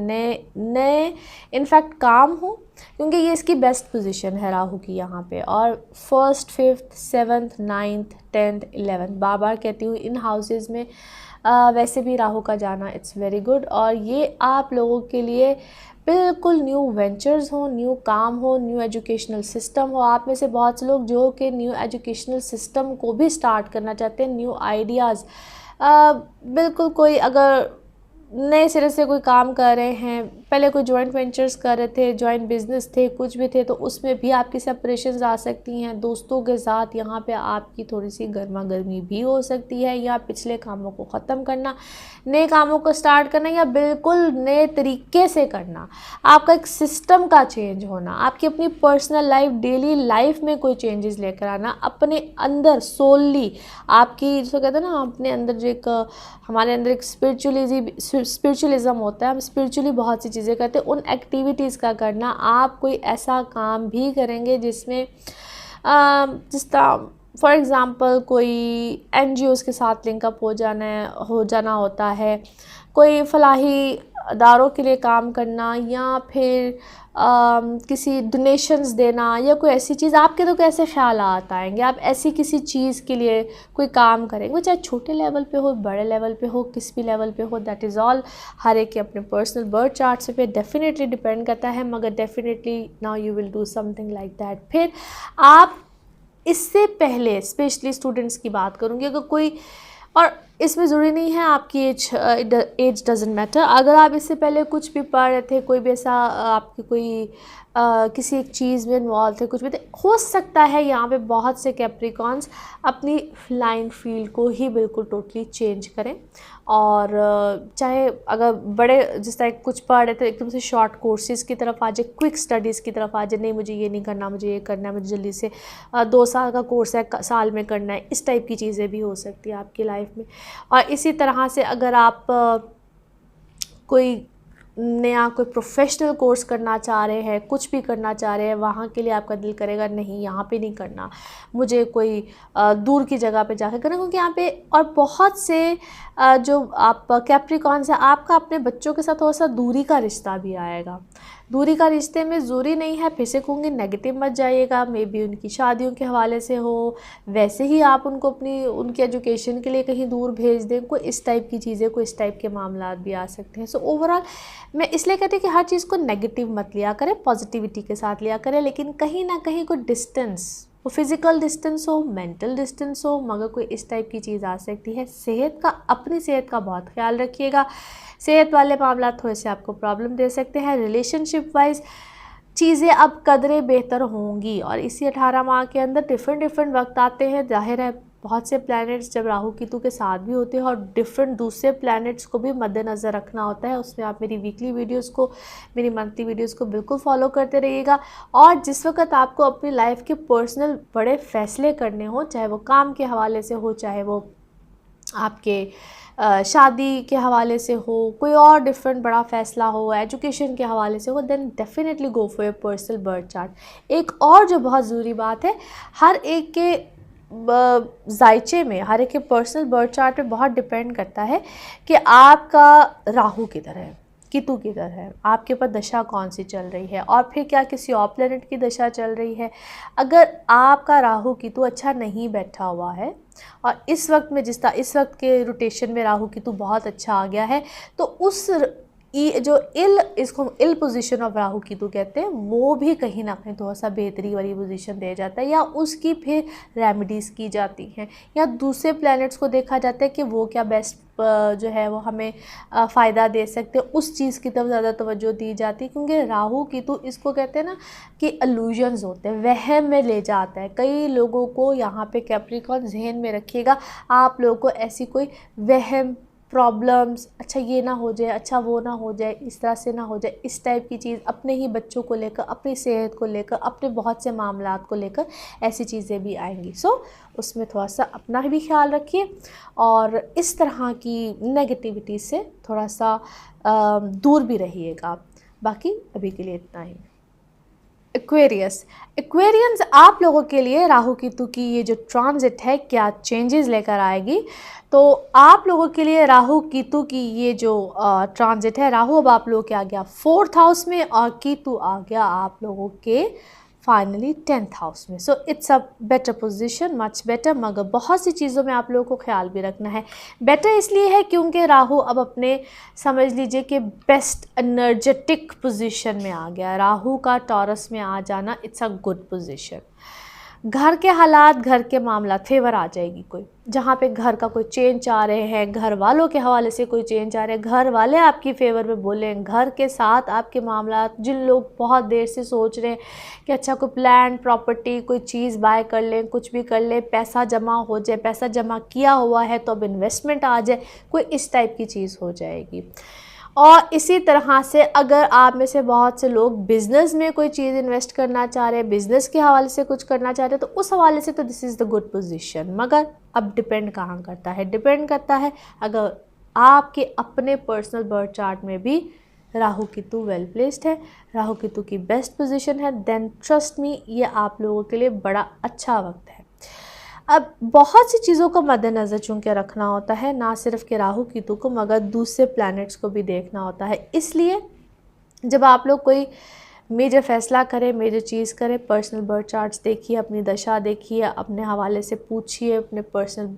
S1: नए इनफैक्ट काम हो, क्योंकि ये इसकी बेस्ट पोजीशन है राहु की यहाँ पे। और 1st, 5th, 7th, 9th, 10th, 11th, बार बार कहती हूँ, इन हाउसेज में वैसे भी राहु का जाना इट्स वेरी गुड। और ये आप लोगों के लिए बिल्कुल न्यू वेंचर्स हो, न्यू काम हो, न्यू एजुकेशनल सिस्टम हो। आप में से बहुत से लोग जो कि न्यू एजुकेशनल सिस्टम को भी स्टार्ट करना चाहते हैं, न्यू आइडियाज़, बिल्कुल कोई अगर नए सिरे से कोई काम कर रहे हैं, पहले कोई जॉइंट वेंचर्स कर रहे थे, जॉइंट बिजनेस थे, कुछ भी थे, तो उसमें भी आपकी सेपरेशंस आ सकती हैं। दोस्तों के साथ यहाँ पे आपकी थोड़ी सी गर्मा गर्मी भी हो सकती है, या पिछले कामों को ख़त्म करना, नए कामों को स्टार्ट करना, या बिल्कुल नए तरीके से करना, आपका एक सिस्टम का चेंज होना, आपकी अपनी पर्सनल लाइफ, डेली लाइफ में कोई चेंजेस लेकर आना, अपने अंदर सोलली आपकी, जिसको कहते हैं ना, अपने अंदर जो एक हमारे अंदर एक स्पिरिचुअलिज्म होता है, हम स्पिरिचुअली बहुत सी चीज़ें करते हैं, उन एक्टिविटीज़ का करना। आप कोई ऐसा काम भी करेंगे जिसमें जिस तरह फॉर एग्ज़ाम्पल कोई NGOs के साथ लिंकअप हो जाना होता है, कोई फलाही अदारों के लिए काम करना, या फिर किसी डोनेशंस देना, या कोई ऐसी चीज़। आपके तो कैसे ख्यालात आएंगे, आप ऐसी किसी चीज़ के लिए कोई काम करेंगे, वो चाहे छोटे लेवल पे हो, बड़े लेवल पे हो, किस भी लेवल पे हो, दैट इज़ ऑल हर एक के अपने पर्सनल बर्थ चार्ट से पे डेफिनेटली डिपेंड करता है। मगर definitely now you will do something like that. फिर आप इससे पहले, स्पेशली स्टूडेंट्स की बात करूँगी, अगर कोई, और इसमें ज़रूरी नहीं है आपकी एज डजेंट मैटर, अगर आप इससे पहले कुछ भी पढ़ रहे थे, कोई भी ऐसा आपकी कोई किसी एक चीज़ में इन्वॉल्व थे, कुछ भी थे, हो सकता है यहाँ पे बहुत से कैप्रिकॉन्स अपनी लाइन फील्ड को ही बिल्कुल टोटली चेंज करें। और चाहे अगर बड़े जिस तरह कुछ पढ़ रहे थे, एकदम से शॉर्ट कोर्सेज़ की तरफ आ जाए, क्विक स्टडीज़ की तरफ आ जाए, नहीं मुझे ये नहीं करना, मुझे ये करना है, मुझे जल्दी से 2 साल का कोर्स है, साल में करना है, इस टाइप की चीज़ें भी हो सकती है आपकी लाइफ में। और इसी तरह से अगर आप कोई नया कोई प्रोफेशनल कोर्स करना चाह रहे हैं, कुछ भी करना चाह रहे हैं, वहाँ के लिए आपका दिल करेगा नहीं यहाँ पे नहीं करना, मुझे कोई दूर की जगह पे जाकर करना, क्योंकि यहाँ पे और बहुत से जो आप कैप्रिकॉन्स है, आपका अपने बच्चों के साथ थोड़ा सा दूरी का रिश्ता भी आएगा। दूरी का रिश्ते में ज़रूरी नहीं है, फिर से कहूँगी नेगेटिव मत जाइएगा, मे बी उनकी शादियों के हवाले से हो, वैसे ही आप उनको अपनी उनके एजुकेशन के लिए कहीं दूर भेज दें, कोई इस टाइप की चीज़ें, कोई इस टाइप के मामला भी आ सकते हैं। सो ओवरऑल मैं इसलिए कहती हूँ कि हर चीज़ को नेगेटिव मत लिया करें, पॉजिटिविटी के साथ लिया करें, लेकिन कहीं ना कहीं कोई डिस्टेंस, वो फिज़िकल डिस्टेंस हो, मेंटल डिस्टेंस हो, मगर कोई इस टाइप की चीज़ आ सकती है। सेहत का, अपनी सेहत का बहुत ख्याल रखिएगा। सेहत वाले मामला थोड़े से आपको प्रॉब्लम दे सकते हैं। रिलेशनशिप वाइज चीज़ें अब कदरें बेहतर होंगी, और इसी 18 माह के अंदर डिफरेंट वक्त आते हैं। जाहिर है बहुत से प्लैनेट्स जब राहु केतु के साथ भी होते हैं, और डिफरेंट दूसरे प्लैनेट्स को भी मद्देनज़र रखना होता है। उसमें आप मेरी वीकली वीडियोस को, मेरी मंथली वीडियोस को बिल्कुल फॉलो करते रहिएगा। और जिस वक्त आपको अपनी लाइफ के पर्सनल बड़े फैसले करने हो, चाहे वो काम के हवाले से हो, चाहे वो आपके शादी के हवाले से हो, कोई और डिफरेंट बड़ा फ़ैसला हो, एजुकेशन के हवाले से हो, then definitely go for your personal birth chart. एक और जो बहुत ज़रूरी बात है, हर एक के जायचे में, हर एक के पर्सनल बर्थ चार्ट पे बहुत डिपेंड करता है कि आपका राहु किधर है, केतु किधर है, आपके ऊपर दशा कौन सी चल रही है, और फिर क्या किसी और प्लेनेट की दशा चल रही है। अगर आपका राहु केतु अच्छा नहीं बैठा हुआ है, और इस वक्त में इस वक्त के रोटेशन में राहु केतु बहुत अच्छा आ गया है, तो उस जो इसको इल पोजीशन ऑफ राहु केतु कहते हैं, वो भी कहीं ना कहीं थोड़ा सा बेहतरी वाली पोजीशन दे जाता है, या उसकी फिर रेमेडीज़ की जाती हैं, या दूसरे प्लैनेट्स को देखा जाता है कि वो क्या बेस्ट जो है वो हमें फ़ायदा दे सकते हैं, उस चीज़ की तरफ ज़्यादा तवज्जो दी जाती है। क्योंकि राहु केतु इसको कहते हैं ना कि इल्यूजन्स होते हैं, वहम में ले जाता है कई लोगों को। यहाँ पे कैप्रिकॉर्न जहन में रखिएगा, आप लोगों को ऐसी कोई वहम, प्रॉब्लम्स, अच्छा ये ना हो जाए, अच्छा वो ना हो जाए, इस तरह से ना हो जाए, इस टाइप की चीज़, अपने ही बच्चों को लेकर, अपनी सेहत को लेकर, अपने बहुत से मामलात को लेकर ऐसी चीज़ें भी आएंगी। सो उसमें थोड़ा सा अपना भी ख्याल रखिए, और इस तरह की नेगेटिविटी से थोड़ा सा दूर भी रहिएगा। बाकी अभी के लिए इतना ही। एक्वेरियंस आप लोगों के लिए राहु केतु की ये जो ट्रांजिट है क्या चेंजेस लेकर आएगी, तो आप लोगों के लिए राहु केतु की ये जो ट्रांजिट है, राहु अब आप लोगों के आ गया 4th हाउस में, और केतु आ गया आप लोगों के फाइनली 10th हाउस में। सो it's a better position, much better, मगर बहुत सी चीज़ों में आप लोगों को ख्याल भी रखना है। बेटर इसलिए है क्योंकि राहु अब अपने, समझ लीजिए कि बेस्ट एनर्जेटिक पोजीशन में आ गया। राहु का टॉरस में आ जाना, इट्स अ गुड पोजीशन। घर के हालात, घर के मामला फेवर आ जाएगी कोई, जहाँ पे घर का कोई चेंज आ रहे हैं, घर वालों के हवाले से कोई चेंज आ रहे हैं, घर वाले आपकी फेवर में बोलें, घर के साथ आपके मामला, जिन लोग बहुत देर से सोच रहे हैं कि अच्छा कोई लैंड प्रॉपर्टी कोई चीज़ बाय कर लें, कुछ भी कर लें, पैसा जमा हो जाए, पैसा जमा किया हुआ है तो अब इन्वेस्टमेंट आ जाए, कोई इस टाइप की चीज़ हो जाएगी। और इसी तरह से अगर आप में से बहुत से लोग बिज़नेस में कोई चीज़ इन्वेस्ट करना चाह रहे हैं, बिज़नेस के हवाले से कुछ करना चाह रहे हैं, तो उस हवाले से तो this is the good position. मगर अब डिपेंड कहाँ करता है, डिपेंड करता है अगर आपके अपने पर्सनल बर्थ चार्ट में भी राहु केतु वेल प्लेस्ड है, राहु केतु की बेस्ट पोजीशन है, देन ट्रस्ट मी ये आप लोगों के लिए बड़ा अच्छा वक्त है। अब बहुत सी चीज़ों को मद्देनज़र चूँकि रखना होता है, ना सिर्फ के राहु केतु को मगर दूसरे प्लैनेट्स को भी देखना होता है। इसलिए जब आप लोग कोई मेजर फैसला करें, मेजर चीज़ करें, पर्सनल बर्थ चार्ट्स देखिए, अपनी दशा देखिए, अपने हवाले से पूछिए, अपने पर्सनल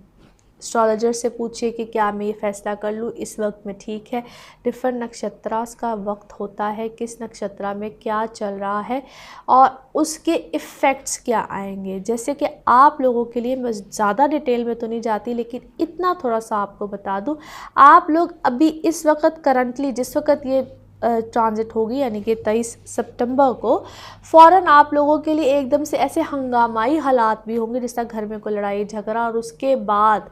S1: एस्ट्रोलॉजर से पूछिए कि क्या मैं ये फ़ैसला कर लूँ, इस वक्त में ठीक है। डिफरेंट नक्षत्रास का वक्त होता है, किस नक्षत्र में क्या चल रहा है और उसके इफ़ेक्ट्स क्या आएंगे। जैसे कि आप लोगों के लिए मैं ज़्यादा डिटेल में तो नहीं जाती, लेकिन इतना थोड़ा सा आपको बता दूँ, आप लोग अभी इस वक्त करंटली जिस वक्त ये ट्रांजिट होगी यानी कि 23 सितंबर को फ़ौरन आप लोगों के लिए एकदम से ऐसे हंगामाई हालात भी होंगे, जिस तरह घर में कोई लड़ाई झगड़ा और उसके बाद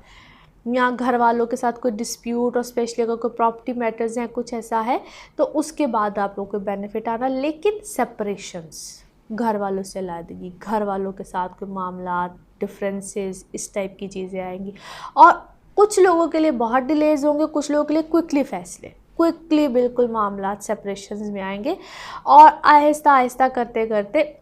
S1: या घर वालों के साथ कोई डिस्प्यूट, और स्पेशली अगर कोई प्रॉपर्टी मैटर्स हैं कुछ ऐसा है तो उसके बाद आप लोगों को बेनिफिट आना। लेकिन सेपरेशंस, घर वालों से अलग, घर वालों के साथ कोई मामला, डिफरेंसेस, इस टाइप की चीज़ें आएंगी। और कुछ लोगों के लिए बहुत डिलेज होंगे, कुछ लोगों के लिए क्विकली फैसले, क्विकली बिल्कुल मामला सेपरेशंस में आएंगे और आहिस्ता आहिस्ता करते करते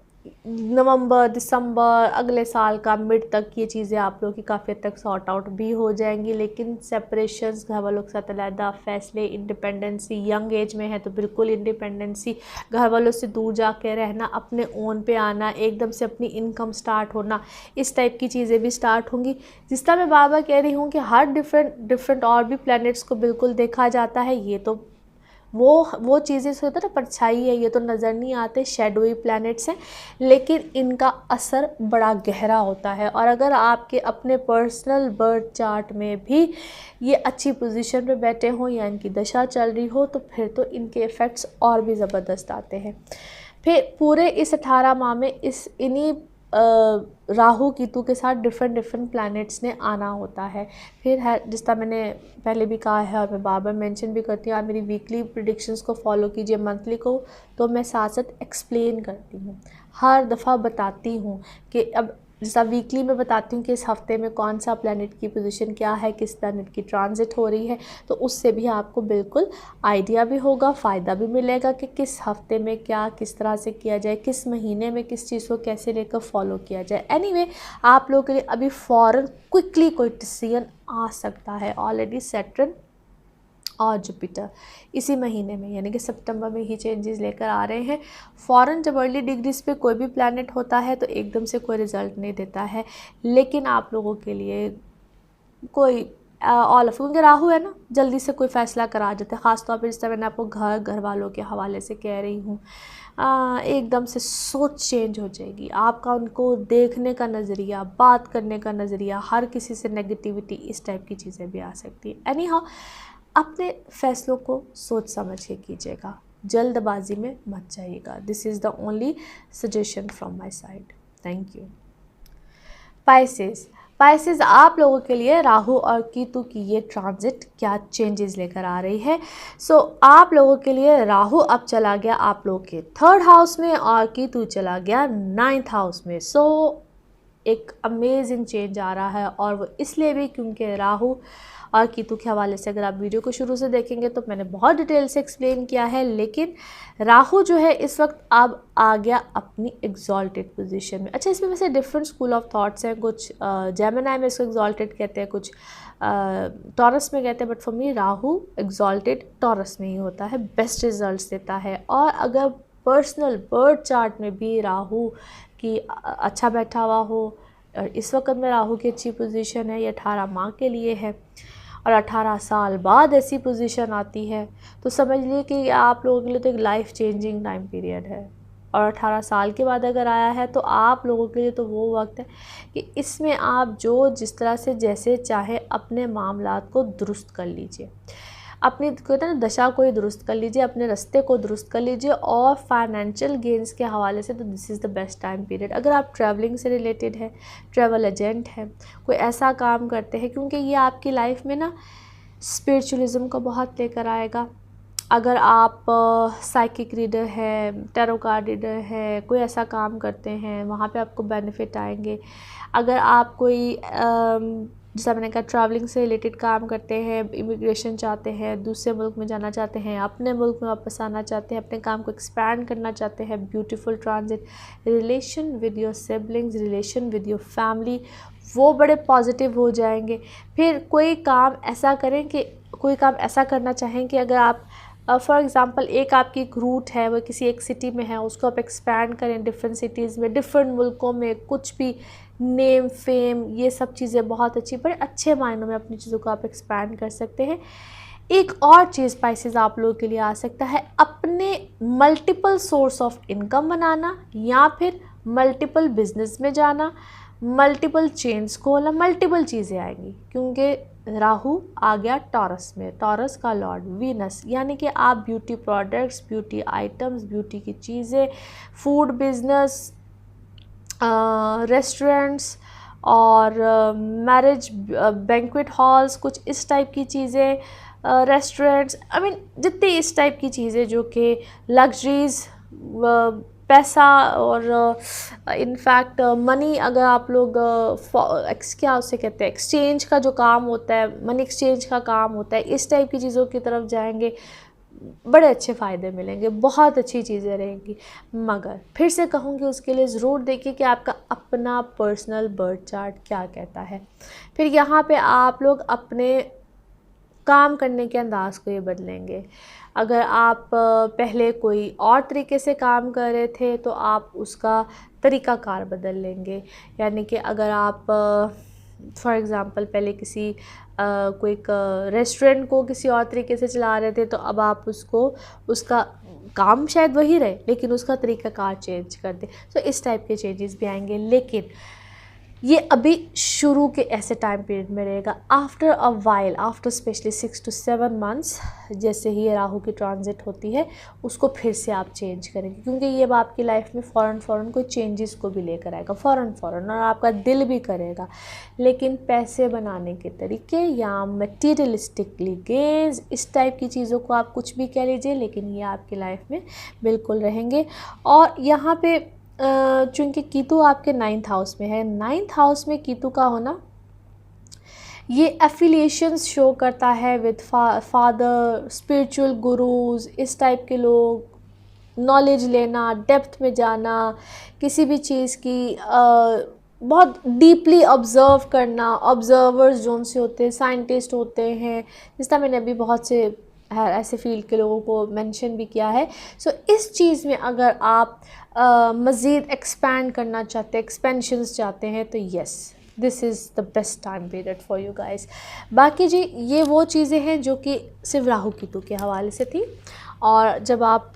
S1: नवंबर दिसंबर अगले साल का मिड तक ये चीज़ें आप लोगों की काफ़ी हद तक सॉर्ट आउट भी हो जाएंगी। लेकिन सेपरेशंस, घर वालों के साथ अलग फैसले, इंडिपेंडेंसी, यंग एज में है तो बिल्कुल इंडिपेंडेंसी, घर वालों से दूर जाके रहना, अपने ओन पे आना, एकदम से अपनी इनकम स्टार्ट होना, इस टाइप की चीज़ें भी स्टार्ट होंगी। जिस तरह मैं बार बार कह रही हूँ कि हर डिफरेंट और भी प्लैनेट्स को बिल्कुल देखा जाता है। ये तो वो चीज़ें से होता है ना, परछाई है, ये तो नज़र नहीं आते, शेडोई प्लैनेट्स हैं, लेकिन इनका असर बड़ा गहरा होता है। और अगर आपके अपने पर्सनल बर्थ चार्ट में भी ये अच्छी पोजीशन पे बैठे हों या इनकी दशा चल रही हो तो फिर तो इनके इफ़ेक्ट्स और भी ज़बरदस्त आते हैं। फिर पूरे इस 18 माह में इन्हीं राहु केतु के साथ डिफरेंट प्लैनेट्स ने आना होता है। फिर है, जिस तरह मैंने पहले भी कहा है और मैं बार बार मेंशन भी करती हूँ, आप मेरी वीकली प्रिडिक्शंस को फॉलो कीजिए, मंथली को तो मैं साथ साथ एक्सप्लेन करती हूँ, हर दफ़ा बताती हूँ कि अब जैसा वीकली में बताती हूँ कि इस हफ्ते में कौन सा प्लैनेट की पोजीशन क्या है, किस प्लैनेट की ट्रांजिट हो रही है, तो उससे भी आपको बिल्कुल आइडिया भी होगा, फ़ायदा भी मिलेगा कि किस हफ्ते में क्या किस तरह से किया जाए, किस महीने में किस चीज़ को कैसे लेकर फॉलो किया जाए। एनीवे, आप लोगों के लिए अभी फ़ौरन क्विकली कोई डिसीजन आ सकता है। ऑलरेडी सैटर्न और जुपिटर इसी महीने में यानी कि सितंबर में ही चेंजेस लेकर आ रहे हैं। फ़ौरन जब अर्ली डिग्रीज पे कोई भी प्लैनेट होता है तो एकदम से कोई रिज़ल्ट नहीं देता है, लेकिन आप लोगों के लिए कोई ऑल ऑफ, क्योंकि राहु है ना, जल्दी से कोई फ़ैसला करा जाता है। ख़ासतौर पर जिस तरह मैंने आपको घर वालों के हवाले से कह रही हूँ, एकदम से सोच चेंज हो जाएगी आपका, उनको देखने का नज़रिया, बात करने का नज़रिया, हर किसी से नेगेटिविटी, इस टाइप की चीज़ें भी आ सकती है। एनी हाउ, अपने फैसलों को सोच समझ के कीजिएगा, जल्दबाजी में मत जाइएगा। This is the only suggestion from my side. Thank you. Pisces, आप लोगों के लिए राहु और केतु की ये ट्रांजिट क्या चेंजेस लेकर आ रही है। आप लोगों के लिए राहु अब चला गया आप लोगों के 3rd हाउस में और केतु चला गया 9th हाउस में। एक अमेजिंग चेंज आ रहा है, और वो इसलिए भी क्योंकि राहु और केतु के हवाले से अगर आप वीडियो को शुरू से देखेंगे तो मैंने बहुत डिटेल से एक्सप्लेन किया है। लेकिन राहु जो है इस वक्त अब आ गया अपनी एग्जॉल्टेड पोजीशन में। अच्छा, इसमें वैसे डिफरेंट स्कूल ऑफ थॉट्स हैं, कुछ जेमिनी में इसको एग्जॉल्टेड कहते हैं, कुछ टॉरस में कहते हैं, but for me Rahu exalted taurus में ही होता है, बेस्ट रिजल्ट्स देता है। और अगर पर्सनल बर्थ चार्ट में भी राहु की अच्छा बैठा हुआ हो, और इस वक्त में राहु की अच्छी पोजीशन है, ये 18 माह के लिए है, और 18 साल बाद ऐसी पोजीशन आती है तो समझ लिए कि आप लोगों के लिए तो एक लाइफ चेंजिंग टाइम पीरियड है। और 18 साल के बाद अगर आया है तो आप लोगों के लिए तो वो वक्त है कि इसमें आप जो जिस तरह से जैसे चाहे अपने मामलात को दुरुस्त कर लीजिए, अपनी कहते हैं ना दशा को ही दुरुस्त कर लीजिए, अपने रास्ते को दुरुस्त कर लीजिए। और फाइनेंशियल गेंस के हवाले से तो this is the best time period. अगर आप ट्रैवलिंग से रिलेटेड है, ट्रैवल एजेंट है, कोई ऐसा काम करते हैं, क्योंकि ये आपकी लाइफ में ना स्पिरिचुअलिज्म को बहुत लेकर आएगा। अगर आप साइकिक रीडर है, टैरो कार्ड रीडर है, कोई ऐसा काम करते हैं, वहाँ पे आपको बेनिफिट आएंगे। अगर आप कोई जैसा मैंने कहा ट्रैवलिंग से रिलेटेड काम करते हैं, इमिग्रेशन चाहते हैं, दूसरे मुल्क में जाना चाहते हैं, अपने मुल्क में वापस आना चाहते हैं, अपने काम को एक्सपैंड करना चाहते हैं, beautiful transit, relation with your siblings, relation with your family, वो बड़े पॉजिटिव हो जाएंगे। फिर कोई काम ऐसा करें कि कोई काम ऐसा करना चाहें कि अगर आप फॉर एग्ज़ाम्पल एक आपकी एक रूट है, वो किसी एक सिटी में है, उसको आप एक्सपैंड करें डिफरेंट सिटीज़ में, डिफरेंट मुल्कों में, कुछ भी नेम फेम ये सब चीज़ें बहुत अच्छी, बड़े अच्छे मायनों में अपनी चीज़ों को आप एक्सपैंड कर सकते हैं। एक और चीज़ स्पाइसेस आप लोगों के लिए आ सकता है, अपने मल्टीपल सोर्स ऑफ इनकम बनाना, या फिर मल्टीपल बिजनेस में जाना, मल्टीपल चेन्स खोलना, मल्टीपल चीज़ें आएंगी क्योंकि राहु आ गया टॉरस में, टॉरस का लॉर्ड वीनस, यानी कि आप beauty products, beauty items, beauty की चीज़ें, फूड बिजनेस, रेस्टोरेंट्स और मैरिज बैंक्वेट हॉल्स, कुछ इस टाइप की चीज़ें, रेस्टोरेंट्स, आई मीन जितनी इस टाइप की चीज़ें जो कि लग्जरीज़, पैसा और इनफैक्ट मनी, अगर आप लोग क्या उसे कहते हैं एक्सचेंज का जो काम होता है, मनी एक्सचेंज का काम होता है, इस टाइप की चीज़ों की तरफ जाएंगे बड़े अच्छे फ़ायदे मिलेंगे, बहुत अच्छी चीज़ें रहेंगी। मगर फिर से कहूँगी उसके लिए ज़रूर देखिए कि आपका अपना पर्सनल बर्थ चार्ट क्या कहता है। फिर यहाँ पे आप लोग अपने काम करने के अंदाज़ को ये बदलेंगे। अगर आप पहले कोई और तरीके से काम कर रहे थे तो आप उसका तरीक़ाकार बदल लेंगे। यानी कि अगर आप फॉर एग्ज़ाम्पल पहले किसी कोई एक रेस्टोरेंट को किसी और तरीके से चला रहे थे, तो अब आप उसको उसका काम शायद वही रहे लेकिन उसका तरीक़ाकार चेंज कर दें। तो इस टाइप के चेंजेस भी आएंगे, लेकिन ये अभी शुरू के ऐसे टाइम पीरियड में रहेगा। After a while, after specially 6 to 7 months, जैसे ही ये राहु की ट्रांजिट होती है उसको फिर से आप चेंज करेंगे, क्योंकि ये आपकी लाइफ में फ़ौरन कोई चेंजेस को भी लेकर आएगा, फ़ौरन और आपका दिल भी करेगा। लेकिन पैसे बनाने के तरीके या मटीरियलिस्टिकली गेन्स, इस टाइप की चीज़ों को आप कुछ भी कह लीजिए, लेकिन ये आपकी लाइफ में बिल्कुल रहेंगे। और यहाँ पे चूँकि कीतु आपके 9th हाउस में है, 9th हाउस में कीतु का होना ये एफिलिएशंस शो करता है विद फादर, स्पिरिचुअल गुरुज, इस टाइप के लोग, नॉलेज लेना, डेप्थ में जाना, किसी भी चीज़ की बहुत डीपली ऑब्ज़र्व करना। ऑब्ज़र्वर्स जो उनसे होते हैं, साइंटिस्ट होते हैं, जिस तरह मैंने अभी बहुत से ऐसे फील्ड के लोगों को मेंशन भी किया है। सो इस चीज़ में अगर आप मज़ीद एक्सपैंड करना चाहते हैं, एक्सपेंशंस चाहते हैं, तो yes, this is the best time period for you guys. बाकी जी ये वो चीज़ें हैं जो कि सिर्फ राहु केतु के हवाले से थी, और जब आप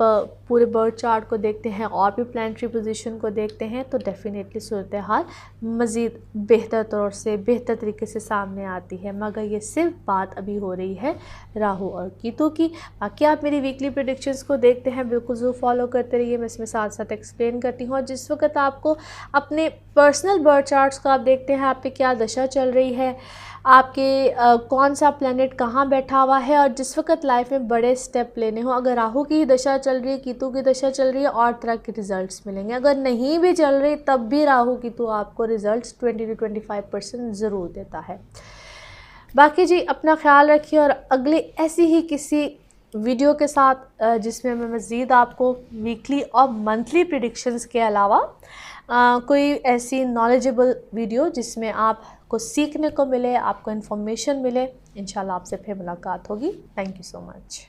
S1: पूरे बर्थ चार्ट को देखते हैं और भी प्लानेटरी पोजीशन को देखते हैं तो डेफिनेटली सूरत हाल मज़ीद बेहतर तौर से, बेहतर तरीके से सामने आती है। मगर ये सिर्फ बात अभी हो रही है राहु और केतु की। बाकी आप मेरी वीकली प्रेडिक्शंस को देखते हैं, बिल्कुल ज़रूर फॉलो करते रहिए, मैं इसमें साथ साथ एक्सप्लेन करती हूँ। और जिस वक्त आपको अपने पर्सनल बर्थ चार्ट्स को आप देखते हैं, आप पे क्या दशा चल रही है, आपके कौन सा प्लैनेट कहाँ बैठा हुआ है, और जिस वक्त लाइफ में बड़े स्टेप लेने हो, अगर राहु की दशा चल रही है, केतु की दशा चल रही है, और तरह के रिज़ल्ट्स मिलेंगे। अगर नहीं भी चल रही तब भी राहु केतु आपको रिज़ल्ट्स 20 to 25% ज़रूर देता है। बाकी जी अपना ख्याल रखिए, और अगली ऐसी ही किसी वीडियो के साथ जिसमें मैं मज़ीद आपको वीकली और मंथली प्रेडिक्शंस के अलावा कोई ऐसी नॉलेजेबल वीडियो जिसमें आपको सीखने को मिले, आपको इन्फॉर्मेशन मिले, इंशाल्लाह आपसे फिर मुलाकात होगी। Thank you so much.